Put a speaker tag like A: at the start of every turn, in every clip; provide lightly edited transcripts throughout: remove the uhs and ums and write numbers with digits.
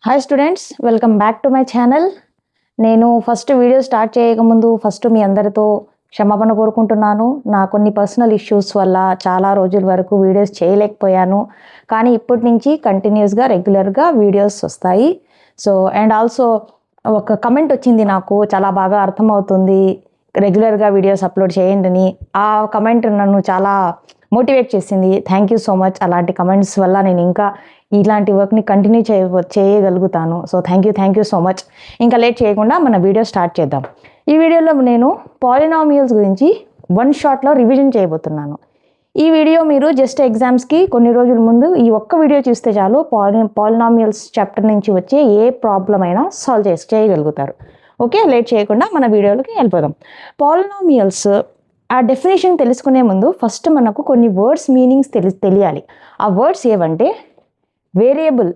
A: Hi students, welcome back to my channel. నేను first video start చేయకముందు మీ అందరితో క్షమాపణ కోరుకుంటున్నాను. నా కొన్ని పర్సనల్ ఇష్యూస్ వల్ల చాలా రోజుల వరకు వీడియోస్ చేయలేకపోయాను. కానీ ఇప్పటి నుంచి కంటిన్యూస్గా రెగ్యులర్గా వీడియోస్ వస్తాయి. సో అండ్ ఆల్సో ఒక కమెంట్ వచ్చింది, నాకు చాలా బాగా అర్థమవుతుంది రెగ్యులర్గా వీడియోస్ అప్లోడ్ చేయండి అని. ఆ కమెంట్ నన్ను చాలా మోటివేట్ చేసింది. Thank you so much. అలాంటి కమెంట్స్ వల్ల నేను ఇంకా ఇలాంటి వర్క్ని కంటిన్యూ చేయగలుగుతాను. So thank you so much. ఇంకా లేట్ చేయకుండా మన వీడియో స్టార్ట్ చేద్దాం. ఈ వీడియోలో నేను పాలినామియల్స్ గురించి వన్ షాట్లో రివిజన్ చేయబోతున్నాను. ఈ వీడియో మీరు జస్ట్ ఎగ్జామ్స్కి కొన్ని రోజుల ముందు ఈ ఒక్క వీడియో చూస్తే చాలు పాలినామియల్స్ చాప్టర్ నుంచి వచ్చే ఏ ప్రాబ్లం అయినా సాల్వ్ చేయగలుగుతారు. ఓకే, లేట్ చేయకుండా మన వీడియోలోకి వెళ్ళిపోదాం. పాలినామియల్స్ ఆ డెఫినేషన్ తెలుసుకునే ముందు ఫస్ట్ మనకు కొన్ని వర్డ్స్ మీనింగ్స్ తెలియాలి. ఆ వర్డ్స్ ఏవంటే వేరియబుల్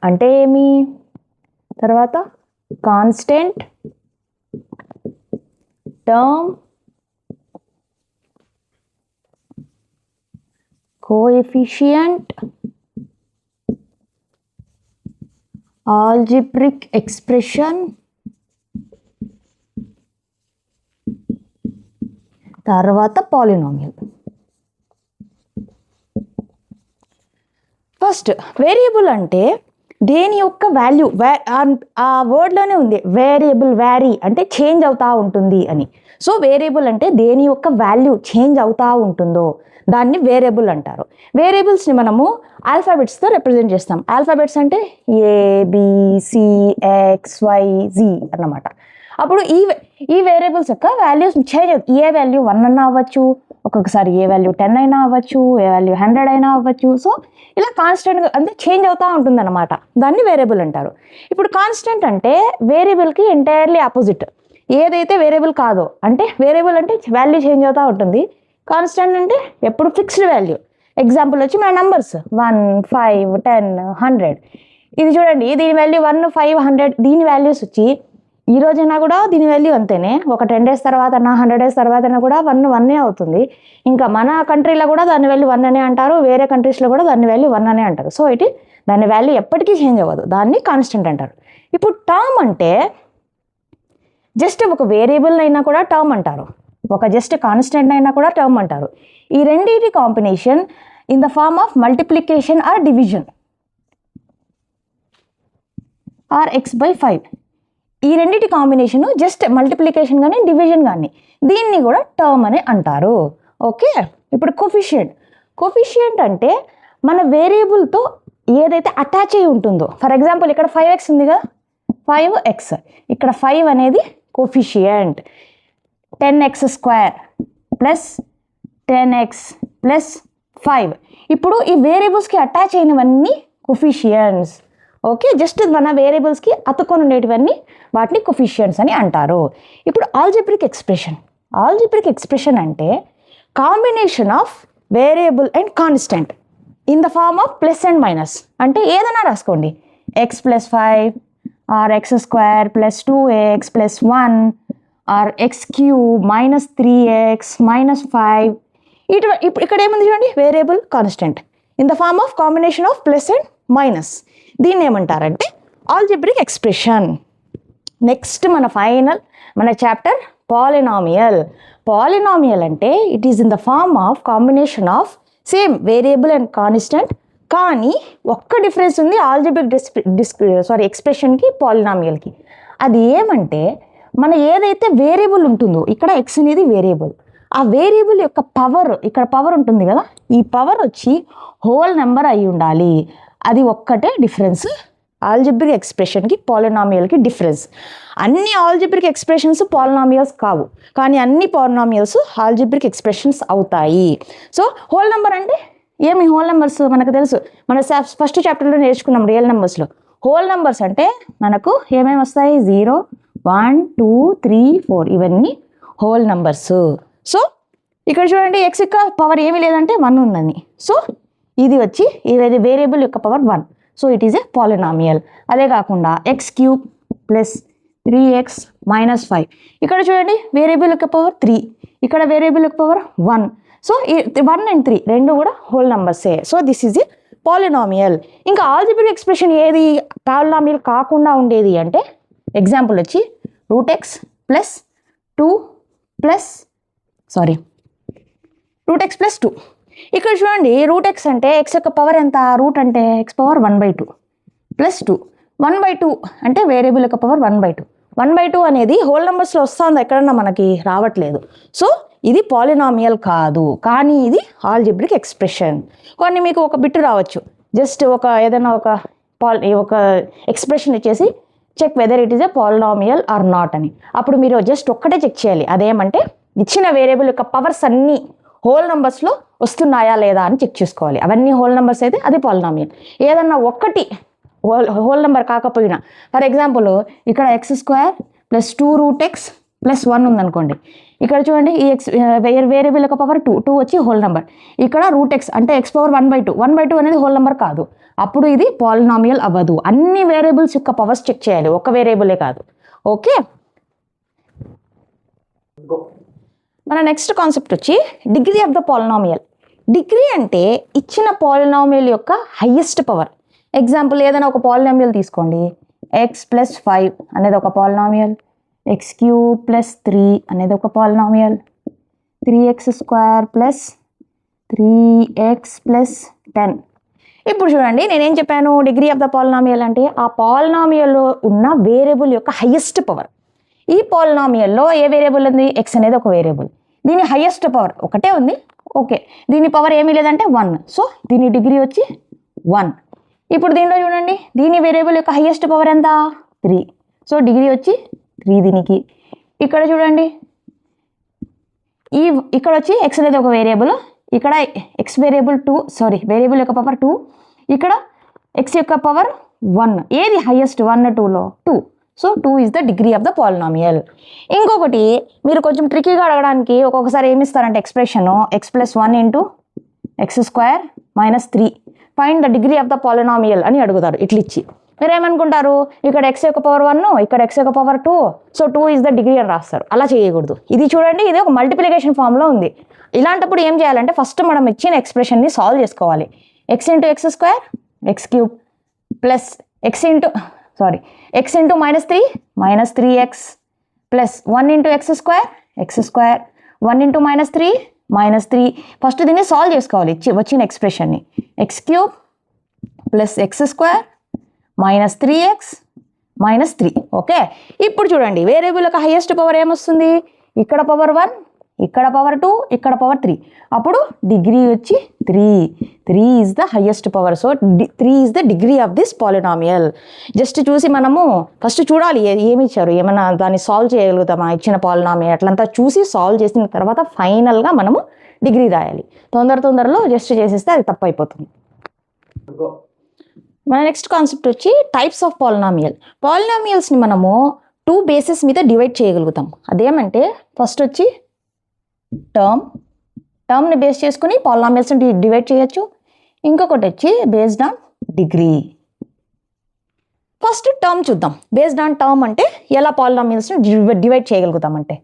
A: అంటే ఏమి, తర్వాత constant, term, coefficient, algebraic expression, తర్వాత పాలినామియల్. ఫస్ట్ వేరియబుల్ అంటే దేని యొక్క వాల్యూ ఆ వర్డ్లోనే ఉంది. వేరియబుల్, వ్యారీ అంటే చేంజ్ అవుతూ ఉంటుంది అని. సో వేరియబుల్ అంటే దేని యొక్క వాల్యూ చేంజ్ అవుతూ ఉంటుందో దాన్ని వేరియబుల్ అంటారు. వేరియబుల్స్ని మనము ఆల్ఫాబెట్స్తో రిప్రజెంట్ చేస్తాం. ఆల్ఫాబెట్స్ అంటే ABCXYZ అన్నమాట. అప్పుడు ఈ వేరియబుల్స్ యొక్క వాల్యూస్ చేంజ్ అవుతుంది. ఏ వాల్యూ 1 అన్నా అవ్వచ్చు, ఒక్కొక్కసారి ఏ వాల్యూ 10 అయినా అవ్వచ్చు, ఏ వాల్యూ 100 అయినా అవ్వచ్చు. సో ఇలా కాన్స్టెంట్గా అంటే చేంజ్ అవుతూ ఉంటుంది అన్నమాట. దాన్ని వేరియబుల్ అంటారు. ఇప్పుడు కాన్స్టెంట్ అంటే వేరియబుల్కి ఎంటైర్లీ ఆపోజిట్. ఏదైతే వేరియబుల్ కాదో అంటే వేరియబుల్ అంటే వాల్యూ చేంజ్ అవుతూ ఉంటుంది. కాన్స్టెంట్ అంటే ఎప్పుడు ఫిక్స్డ్ వాల్యూ. ఎగ్జాంపుల్ వచ్చి మన నంబర్స్ 1, 5, 10, 100. ఇది చూడండి, దీని వాల్యూ 1, 5, 100. దీని వాల్యూస్ వచ్చి ఈ రోజైనా కూడా దీని వాల్యూ అంతేనే. ఒక 10 days తర్వాత 100 days తర్వాత కూడా 1 అవుతుంది. ఇంకా మన కంట్రీలో కూడా దాని వాల్యూ 1 అనే అంటారు, వేరే కంట్రీస్లో కూడా దాని వాల్యూ 1 అనే అంటారు. సో దాని వాల్యూ ఎప్పటికీ చేంజ్ అవ్వదు. దాన్ని కాన్స్టెంట్ అంటారు. ఇప్పుడు టర్మ్ అంటే జస్ట్ ఒక వేరియబుల్ అయినా కూడా టర్మ్ అంటారు, ఒక జస్ట్ కాన్స్టెంట్ అయినా కూడా టర్మ్ అంటారు. ఈ రెండింటి combination in the form of multiplication or division or x/5. ఈ రెండింటి కాంబినేషను జస్ట్ మల్టిప్లికేషన్ కానీ డివిజన్ కానీ, దీన్ని కూడా టర్మ్ అని అంటారు. ఓకే, ఇప్పుడు కోఫిషియంట్ అంటే మన వేరియబుల్తో ఏదైతే అటాచ్ అయి ఉంటుందో. ఫర్ ఎగ్జాంపుల్ ఇక్కడ 5x ఉంది కదా, 5x. ఇక్కడ 5 అనేది coefficient. 10x² plus 10x plus 5. ఇప్పుడు ఈ వేరియబుల్స్కి అటాచ్ అయినవన్నీ కోఫిషియంట్స్. ఓకే, జస్ట్ మన వేరియబుల్స్కి అతుక్కొని ఉండేటివన్నీ వాటిని కోఫిషియంట్స్ అని అంటారు. ఇప్పుడు ఆల్జిబ్రిక్ ఎక్స్ప్రెషన్ అంటే combination of variable and constant in the form of plus and minus. అంటే ఏదైనా రాసుకోండి, x+5 or x² plus 2x plus 1 or x³ minus 3x minus 5. ఇక్కడ ఏముంది చూడండి, variable constant in the form of combination of plus and minus. దీన్ని ఏమంటారంటే algebraic expression. Next మన chapter polynomial అంటే it is in the form of combination of same variable and constant. కానీ ఒక్క difference ఉంది ఆల్జిబ్రిక్ ఎక్స్ప్రెషన్కి పాలినామియల్కి. అది ఏమంటే మన ఏదైతే వేరియబుల్ ఉంటుందో, ఇక్కడ x అనేది వేరియబుల్, ఆ వేరియబుల్ యొక్క పవర్, ఇక్కడ పవర్ ఉంటుంది కదా, ఈ పవర్ వచ్చి హోల్ నెంబర్ అయి ఉండాలి. అది ఒక్కటే డిఫరెన్స్ ఆల్జిబ్రిక్ ఎక్స్ప్రెషన్కి పాలినామియల్కి డిఫరెన్స్. అన్ని ఆల్జిబ్రిక్ ఎక్స్ప్రెషన్స్ పాలినామియల్స్ కావు, కానీ అన్ని పాలినామియల్స్ ఆల్జిబ్రిక్ ఎక్స్ప్రెషన్స్ అవుతాయి. సో హోల్ నెంబర్ అంటే ఏమి, హోల్ నెంబర్స్ మనకు తెలుసు, మన ఫస్ట్ చాప్టర్లో నేర్చుకున్నాం రియల్ నెంబర్స్లో. హోల్ నెంబర్స్ అంటే మనకు ఏమేమి వస్తాయి, 0, 1, 2, 3, 4 ఇవన్నీ హోల్ నెంబర్స్. సో ఇక్కడ చూడండి, x యొక్క పవర్ ఏమీ లేదంటే 1 ఉందని. సో ఇది వచ్చి వేరియబుల్ యొక్క power 1. So it is a polynomial. అదే కాకుండా x³ ప్లస్ 3x మైనస్ 5. ఇక్కడ చూడండి, వేరియబుల్ యొక్క పవర్ 3, ఇక్కడ వేరియబుల్ యొక్క పవర్ 1. So 1 and 3 రెండు కూడా హోల్ నంబర్సే. So this is a polynomial. ఇంకా ఆల్జిబ్రిక్ ఎక్స్ప్రెషన్ ఏది పాలినామియల్ కాకుండా ఉండేది అంటే ఎగ్జాంపుల్ వచ్చి రూట్ ఎక్స్ ప్లస్ 2 ఇక్కడ చూడండి రూట్ ఎక్స్ అంటే ఎక్స్ యొక్క పవర్ ఎంత, రూట్ అంటే ఎక్స్ పవర్ 1/2 ప్లస్ 2 1/2 అంటే వేరియబుల్ యొక్క పవర్ 1/2. 1/2 అనేది హోల్ నెంబర్స్లో వస్తుంది, ఎక్కడన్నా మనకి రావట్లేదు. సో ఇది పాలినామియల్ కాదు, కానీ ఇది ఆల్జిబ్రిక్ ఎక్స్ప్రెషన్. కొన్ని మీకు ఒక బిట్ రావచ్చు, జస్ట్ ఏదైనా ఒక ఎక్స్ప్రెషన్ ఇచ్చేసి check whether it is a polynomial or not అని. అప్పుడు మీరు జస్ట్ ఒక్కటే చెక్ చేయాలి, అదేమంటే ఇచ్చిన వేరియబుల్ యొక్క పవర్స్ అన్నీ హోల్ నెంబర్స్లో వస్తున్నాయా లేదా అని చెక్ చేసుకోవాలి. అవన్నీ హోల్ నెంబర్స్ అయితే అది పాలినామియల్. ఏదన్నా ఒక్కటి హోల్ నెంబర్ కాకపోయినా, ఫర్ ఎగ్జాంపుల్ ఇక్కడ x² plus 2 root x plus 1 ఉందనుకోండి. ఇక్కడ చూడండి ఈ వేరియబుల్ యొక్క పవర్ 2 వచ్చి హోల్ నెంబర్. ఇక్కడ రూట్ ఎక్స్ అంటే ఎక్స్ పవర్ 1/2 అనేది హోల్ నెంబర్ కాదు, అప్పుడు ఇది పాలినామియల్ అవ్వదు. అన్ని వేరియబుల్స్ యొక్క పవర్స్ చెక్ చేయాలి, ఒక వేరియబులే కాదు. ఓకే, మన నెక్స్ట్ కాన్సెప్ట్ వచ్చి degree of the polynomial. Degree అంటే ఇచ్చిన పాలినామియల్ యొక్క హైయెస్ట్ పవర్. ఎగ్జాంపుల్ ఏదైనా ఒక పాలినామియల్ తీసుకోండి, ఎక్స్ ప్లస్ 5 అనేది ఒక పాలినామియల్, x³ ప్లస్ 3 అనేది ఒక polynomial, 3x² plus 3x plus 10. ఇప్పుడు చూడండి నేనేం చెప్పాను, డిగ్రీ ఆఫ్ ద పాలినామియల్ అంటే ఆ పాలినామియల్లో ఉన్న వేరియబుల్ యొక్క హైయెస్ట్ పవర్. ఈ పాలినామియల్లో ఏ వేరియబుల్ ఉంది, ఎక్స్ అనేది ఒక వేరియబుల్, దీని హైయెస్ట్ పవర్ ఒకటే ఉంది. ఓకే, దీని పవర్ ఏమీ లేదంటే 1, సో దీని డిగ్రీ వచ్చి 1. ఇప్పుడు దీనిలో చూడండి దీని వేరియబుల్ యొక్క హైయెస్ట్ పవర్ ఎంత, 3, సో డిగ్రీ వచ్చి 3 దీనికి. ఇక్కడ చూడండి ఇక్కడ వచ్చి ఎక్స్ అనేది ఒక వేరియబుల్, ఇక్కడ ఎక్స్ వేరియబుల్ వేరియబుల్ యొక్క పవర్ 2, ఇక్కడ ఎక్స్ యొక్క పవర్ 1. ఏది హైయెస్ట్ 1, 2లో 2, so 2 is the degree of the polynomial. ఇంకొకటి మీరు కొంచెం ట్రికీగా అడగడానికి ఒక్కొక్కసారి ఏమి ఇస్తారంటే expression x plus 1 into x² minus 3 find the degree of the polynomial అని అడుగుతారు. ఇట్లా ఇచ్చి మీరు ఏమనుకుంటారు, ఇక్కడ ఎక్స్ యొక్క పవర్ 1, ఇక్కడ ఎక్స్ యొక్క power 2, so 2 is the degree అని రాస్తారు. అలా చేయకూడదు. ఇది చూడండి ఇది ఒక మల్టిప్లికేషన్ ఫామ్లో ఉంది. ఇలాంటప్పుడు ఏం చేయాలంటే ఫస్ట్ మనం ఇచ్చిన ఎక్స్ప్రెషన్ని సాల్వ్ చేసుకోవాలి. x into x² x³ plus x into minus 3 minus 3x plus 1 into x² 1 into minus 3 minus 3. First దీన్ని సాల్వ్ చేసుకోవాలి వచ్చిన ఎక్స్ప్రెషన్ని. x³ plus x² minus 3x minus 3. Okay, ఇప్పుడు చూడండి వేరియబుల్ యొక్క హైయెస్ట్ పవర్ ఏమొస్తుంది, ఇక్కడ పవర్ 1, ఇక్కడ పవర్ 2, ఇక్కడ పవర్ 3. అప్పుడు డిగ్రీ వచ్చి 3 is the highest power. So 3 is the degree of this polynomial. Just చూసి మనము ఫస్ట్ చూడాలి ఏమి ఇచ్చారు, ఏమైనా దాన్ని సాల్వ్ చేయగలుగుతామా ఇచ్చిన పాలినామియల్, అట్లంతా చూసి సాల్వ్ చేసిన తర్వాత ఫైనల్గా మనము డిగ్రీ రాయాలి. తొందరలో జస్ట్ చేసేస్తే అది తప్పు అయిపోతుంది. మన నెక్స్ట్ కాన్సెప్ట్ వచ్చి టైప్స్ ఆఫ్ పాలినామియల్. పాలినామియల్స్ని మనము 2 బేసెస్ మీద డివైడ్ చేయగలుగుతాం. అదేమంటే ఫస్ట్ వచ్చి టర్మ్ని బేస్ చేసుకుని పాలినామియల్స్ని డివైడ్ చేయొచ్చు. ఇంకొకటి వచ్చి based on degree. First term చూద్దాం. బేస్డ్ ఆన్ టర్మ్ అంటే ఎలా పాలినామియల్స్ని డివైడ్ చేయగలుగుతామంటే,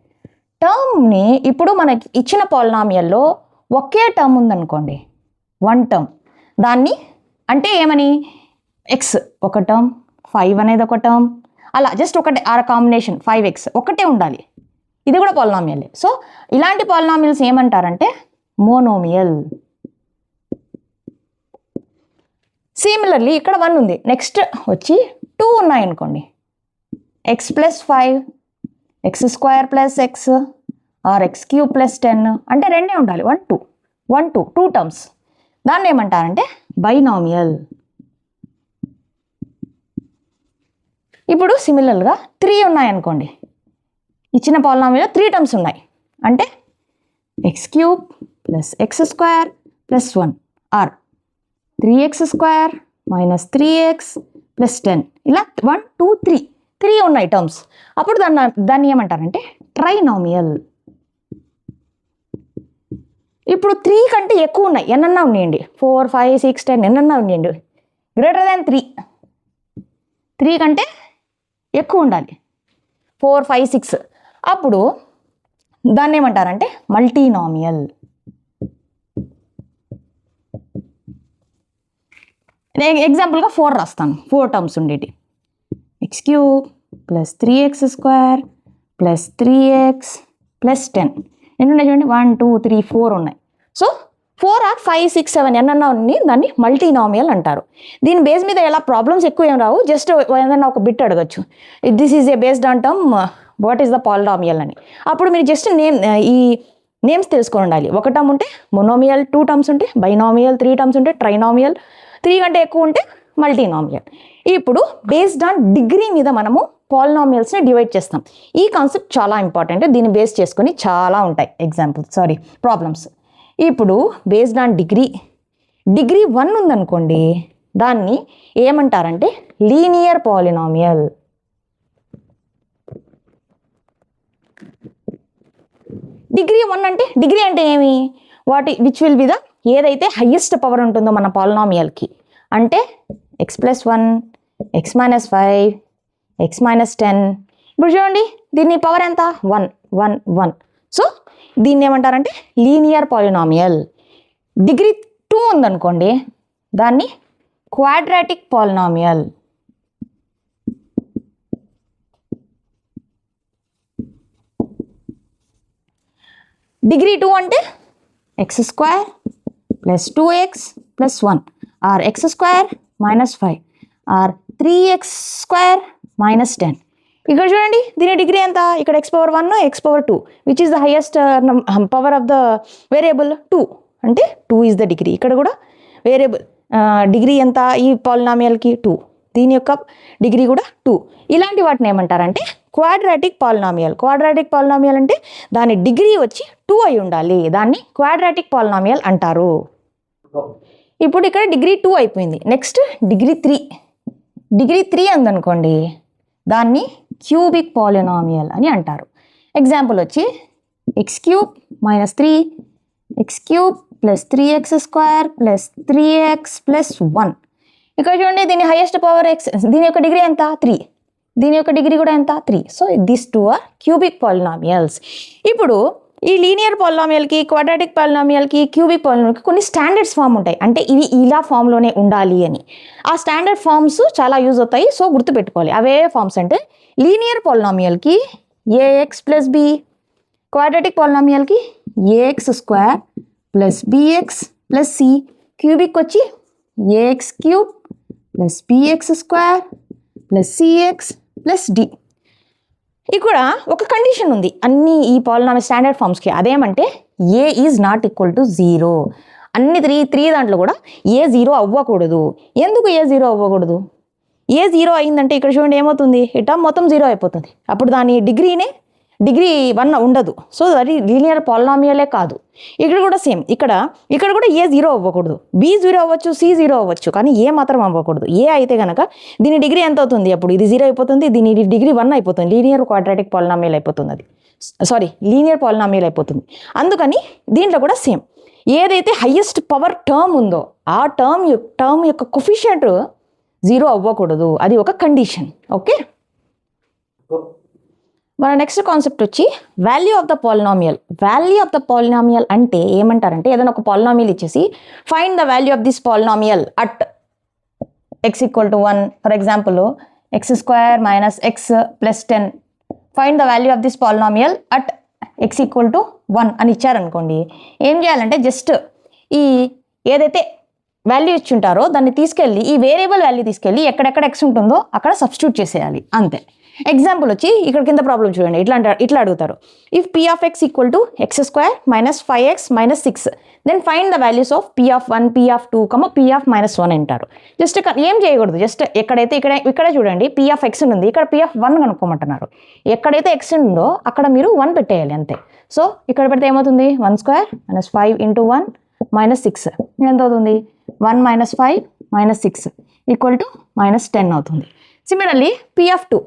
A: టర్మ్ని ఇప్పుడు మనకి ఇచ్చిన పాలినామియల్లో ఒకే టర్మ్ ఉందనుకోండి, 1 టర్మ్, దాన్ని అంటే ఏమని ఎక్స్ ఒక టర్మ్, 5 అనేది ఒక టర్మ్, అలా జస్ట్ ఒకటే ఆ కాంబినేషన్ 5x ఒకటే ఉండాలి. ఇది కూడా పాలినామియల్. సో ఇలాంటి పాలినామియల్స్ ఏమంటారంటే మోనోమియల్. సిమిలర్లీ ఇక్కడ 1 ఉంది, నెక్స్ట్ వచ్చి 2 ఉన్నాయనుకోండి, x plus 5 x² plus x or x³ plus 10 అంటే రెండే ఉండాలి, 1 2 టర్మ్స్. దాన్ని ఏమంటారంటే బైనామియల్. ఇప్పుడు సిమిలర్గా 3 ఉన్నాయనుకోండి, ఇచ్చిన పాలినామియల్లో 3 టర్మ్స్ ఉన్నాయి అంటే x³ plus x² plus 1 or 3x² minus 3x plus 10 ఇలా 1 2 3 ఉన్నాయి టర్మ్స్. అప్పుడు దాన్ని ఏమంటారంటే ట్రైనామియల్. ఇప్పుడు 3 కంటే ఎక్కువ ఉన్నాయి, ఎన్నన్నా ఉన్నాయండి, 4 5 6 10 ఎన్నన్నా ఉన్నాయండి, గ్రేటర్ దాన్ 3 కంటే ఎక్కువ ఉండాలి, 4 5 6. అప్పుడు దాన్ని ఏమంటారంటే మల్టీనామియల్. నేను ఎగ్జాంపుల్గా 4 రాస్తాను. 4 టర్మ్స్ ఉండేటి. X cube plus 3x square plus 3x plus 10 ఎన్ని ఉన్నాయి చూడండి, 1 2 3 4 ఉన్నాయి. సో 4 ఆర్ 5 6 7 ఎన్నన్నా ఉంది, దాన్ని మల్టీనామియల్ అంటారు. దీని బేస్ మీద ఎలా ప్రాబ్లమ్స్ ఎక్కువ ఏం రావు, జస్ట్ ఏదన్నా ఒక బిట్ అడగచ్చు, this is A based on term what is the polynomial అని. అప్పుడు మీరు జస్ట్ ఈ నేమ్స్ తెలుసుకొని ఉండాలి. ఒక టర్మ్ ఉంటే మొనోమియల్, 2 టర్మ్స్ ఉంటే బైనామియల్, 3 టర్మ్స్ ఉంటే ట్రైనామియల్, 3 కంటే ఎక్కువ ఉంటే మల్టీనామియల్. ఇప్పుడు బేస్డ్ ఆన్ డిగ్రీ మీద మనము పాలినామియల్స్ని డివైడ్ చేస్తాం. ఈ కాన్సెప్ట్ చాలా ఇంపార్టెంట్. దీన్ని బేస్ చేసుకొని చాలా ఉంటాయి ప్రాబ్లమ్స్. ఇప్పుడు బేస్డ్ ఆన్ డిగ్రీ 1 ఉందనుకోండి, దాన్ని ఏమంటారంటే లీనియర్ పాలినామియల్. డిగ్రీ 1 అంటే డిగ్రీ అంటే ఏమి, విచ్ విల్ బి ద ఏదైతే హయ్యెస్ట్ పవర్ ఉంటుందో మన పాలినామియల్కి, అంటే x+1 x-5 x-10. ఇప్పుడు చూడండి దీని పవర్ ఎంత, 1 1 1. సో దీన్ని ఏమంటారంటే లీనియర్ పాలినామియల్. డిగ్రీ 2 ఉందనుకోండి, దాన్ని క్వాడ్రాటిక్ పాలినామియల్. డిగ్రీ 2 అంటే x² plus 2x plus 1 or x² minus 5 or 3x² minus 10. ఇక్కడ చూడండి దీని డిగ్రీ ఎంత, ఇక్కడ x⁻1 x⁻2 which is the highest power of the variable 2, అంటే 2 ఈజ్ ద డిగ్రీ. ఇక్కడ కూడా వేరియబుల్ డిగ్రీ ఎంత ఈ పాలినామియల్కి 2, దీని యొక్క డిగ్రీ కూడా 2. ఇలాంటి వాటిని ఏమంటారంటే క్వాడ్రాటిక్ పాలినామియల్. క్వాడ్రాటిక్ పాలినామియల్ అంటే దాని డిగ్రీ వచ్చి 2 అయి ఉండాలి, దాన్ని క్వాడ్రాటిక్ పాలినామియల్ అంటారు. ఇప్పుడు ఇక్కడ డిగ్రీ 2 అయిపోయింది. Next degree 3. డిగ్రీ 3 అందనుకోండి, దాన్ని క్యూబిక్ పాలినామియల్ అని అంటారు. ఎగ్జాంపుల్ వచ్చి x³ minus 3 x³ plus 3x² plus 3x plus 1. ఇక్కడ చూడండి దీని హైయెస్ట్ పవర్ x, దీని యొక్క డిగ్రీ ఎంత 3, దీని యొక్క డిగ్రీ కూడా ఎంత 3. So this 2 are cubic polynomials. ఇప్పుడు ఈ లీనియర్ పాలినామియల్కి, క్వాడ్రాటిక్ పాలినామియల్కి, క్యూబిక్ పాలినామియల్కి కొన్ని స్టాండర్డ్స్ ఫామ్ ఉంటాయి, అంటే ఇవి ఇలా ఫామ్లోనే ఉండాలి అని. ఆ స్టాండర్డ్ ఫామ్స్ చాలా యూజ్ అవుతాయి, సో గుర్తుపెట్టుకోవాలి. అవే ఫామ్స్ అంటే లీనియర్ పాలినామియల్కి ax ప్లస్ b, క్వాడ్రాటిక్ పాలినామియల్కి ax² plus bx plus c, cubic వచ్చి ax³ plus bx² plus cx plus d. ఇక్కడ ఒక కండిషన్ ఉంది అన్ని ఈ పాలినామియల్ స్టాండర్డ్ ఫామ్స్కి, అదేమంటే ఏ ఈజ్ నాట్ ఈక్వల్ టు 0. అన్ని 3 దాంట్లో కూడా ఏ 0 అవ్వకూడదు. ఎందుకు ఏ 0 అవ్వకూడదు, ఏ 0 అయిందంటే ఇక్కడ చూడండి ఏమవుతుంది, ఈ టర్మ్ మొత్తం 0 అయిపోతుంది. అప్పుడు దాని డిగ్రీ 1 ఉండదు. సో అది లీనియర్ పాలినామియలే కాదు. ఇక్కడ కూడా సేమ్, ఇక్కడ కూడా ఏ 0 అవ్వకూడదు, బి 0 అవ్వచ్చు, సి 0 అవ్వచ్చు, కానీ ఏ మాత్రం అవ్వకూడదు. ఏ అయితే కనుక దీని డిగ్రీ ఎంత అవుతుంది, అప్పుడు ఇది 0 అయిపోతుంది, దీని డిగ్రీ 1 అయిపోతుంది, లీనియర్ క్వాడ్రాటిక్ పాలినామియల్ అయిపోతుంది. లీనియర్ పాలినామియల్ అయిపోతుంది. అందుకని దీంట్లో కూడా సేమ్, ఏదైతే హయ్యెస్ట్ పవర్ టర్మ్ ఉందో ఆ టర్మ్ యొక్క కొఫిషియంట్ 0 అవ్వకూడదు, అది ఒక కండిషన్. ఓకే, మన నెక్స్ట్ కాన్సెప్ట్ వచ్చి value of the polynomial. Value of the polynomial అంటే ఏమంటారంటే, ఏదైనా ఒక పాలినామియల్ ఇచ్చేసి find the value of this polynomial at x=1. For example x² minus x plus 10. Find the value of this polynomial at x=1 అని ఇచ్చారనుకోండి, ఏం చేయాలంటే just ఈ ఏదైతే వాల్యూ ఇచ్చుంటారో దాన్ని తీసుకెళ్ళి, ఈ వేరియబుల్ వాల్యూ తీసుకెళ్ళి ఎక్కడెక్కడ x ఉంటుందో అక్కడ సబ్స్టిట్యూట్ చేసేయాలి, అంతే. ఎగ్జాంపుల్ వచ్చి ఇక్కడ కింద ప్రాబ్లం చూడండి, ఇట్లా అడుగుతారు. If p of x equal to x² minus 5x minus 6, then find the values of p of 1, p of 2, p of -1 అంటారు. జస్ట్ ఏం చేయకూడదు, జస్ట్ ఎక్కడైతే ఇక్కడే చూడండి p of x ఉంది, ఇక్కడ p of 1 కనుక్కోమంటున్నారు. ఎక్కడైతే x ఉందో అక్కడ మీరు 1 పెట్టేయాలి, అంతే. సో ఇక్కడ పెడితే ఏమవుతుంది, 1² మైనస్ 5 ఇంటూ 1 మైనస్ 6 ఎంత అవుతుంది, 1 minus 5 minus 6 equal to minus 10 అవుతుంది. సిమిలర్లీ p of 2,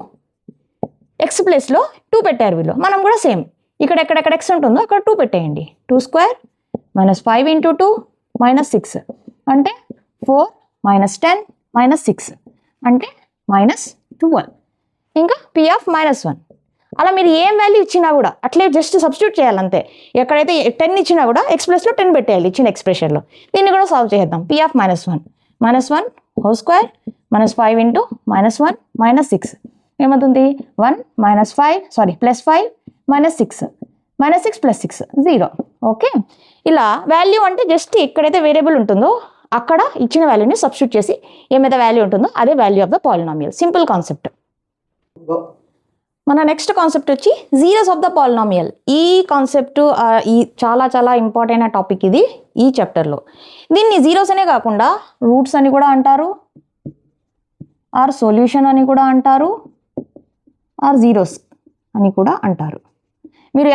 A: x ప్లేస్లో 2 పెట్టారు వీళ్ళు, మనం కూడా సేమ్ ఎక్కడెక్కడ x ఉంటుందో అక్కడ 2 పెట్టేయండి. 2² మైనస్ 5 ఇంటూ 2 మైనస్ 6 అంటే 4 మైనస్ 10 మైనస్ 6 అంటే మైనస్ 12. ఇంకా p of -1. అలా మీరు ఏం వాల్యూ ఇచ్చినా కూడా అట్లే జస్ట్ సబ్స్టిట్యూట్ చేయాలి, అంతే. ఎక్కడైతే 10 ఇచ్చినా కూడా x ప్లస్లో 10 పెట్టేయాలి ఇచ్చిన ఎక్స్ప్రెషన్లో. దీన్ని కూడా సాల్వ్ చేద్దాం. p of -1 -1 whole square minus 5 into -1 -6 ఏమవుతుంది 1 -5 +5 -6 -6 + 6 0. ఓకే, ఇలా వాల్యూ అంటే జస్ట్ ఎక్కడైతే వేరియబుల్ ఉంటుందో అక్కడ ఇచ్చిన వాల్యూని సబ్స్టిట్యూట్ చేసి ఏమైతే వాల్యూ ఉంటుందో అదే value of the polynomial. Simple concept. మన నెక్స్ట్ కాన్సెప్ట్ వచ్చి జీరోస్ ఆఫ్ ద పాలినామియల్. ఈ కాన్సెప్ట్ ఈ చాలా చాలా ఇంపార్టెంట్ టాపిక్ ఇది ఈ చాప్టర్లో. దీన్ని జీరోస్ అనే కాకుండా రూట్స్ అని కూడా అంటారు, ఆర్ సొల్యూషన్ అని కూడా అంటారు, ఆర్ జీరోస్ అని కూడా అంటారు. మీరు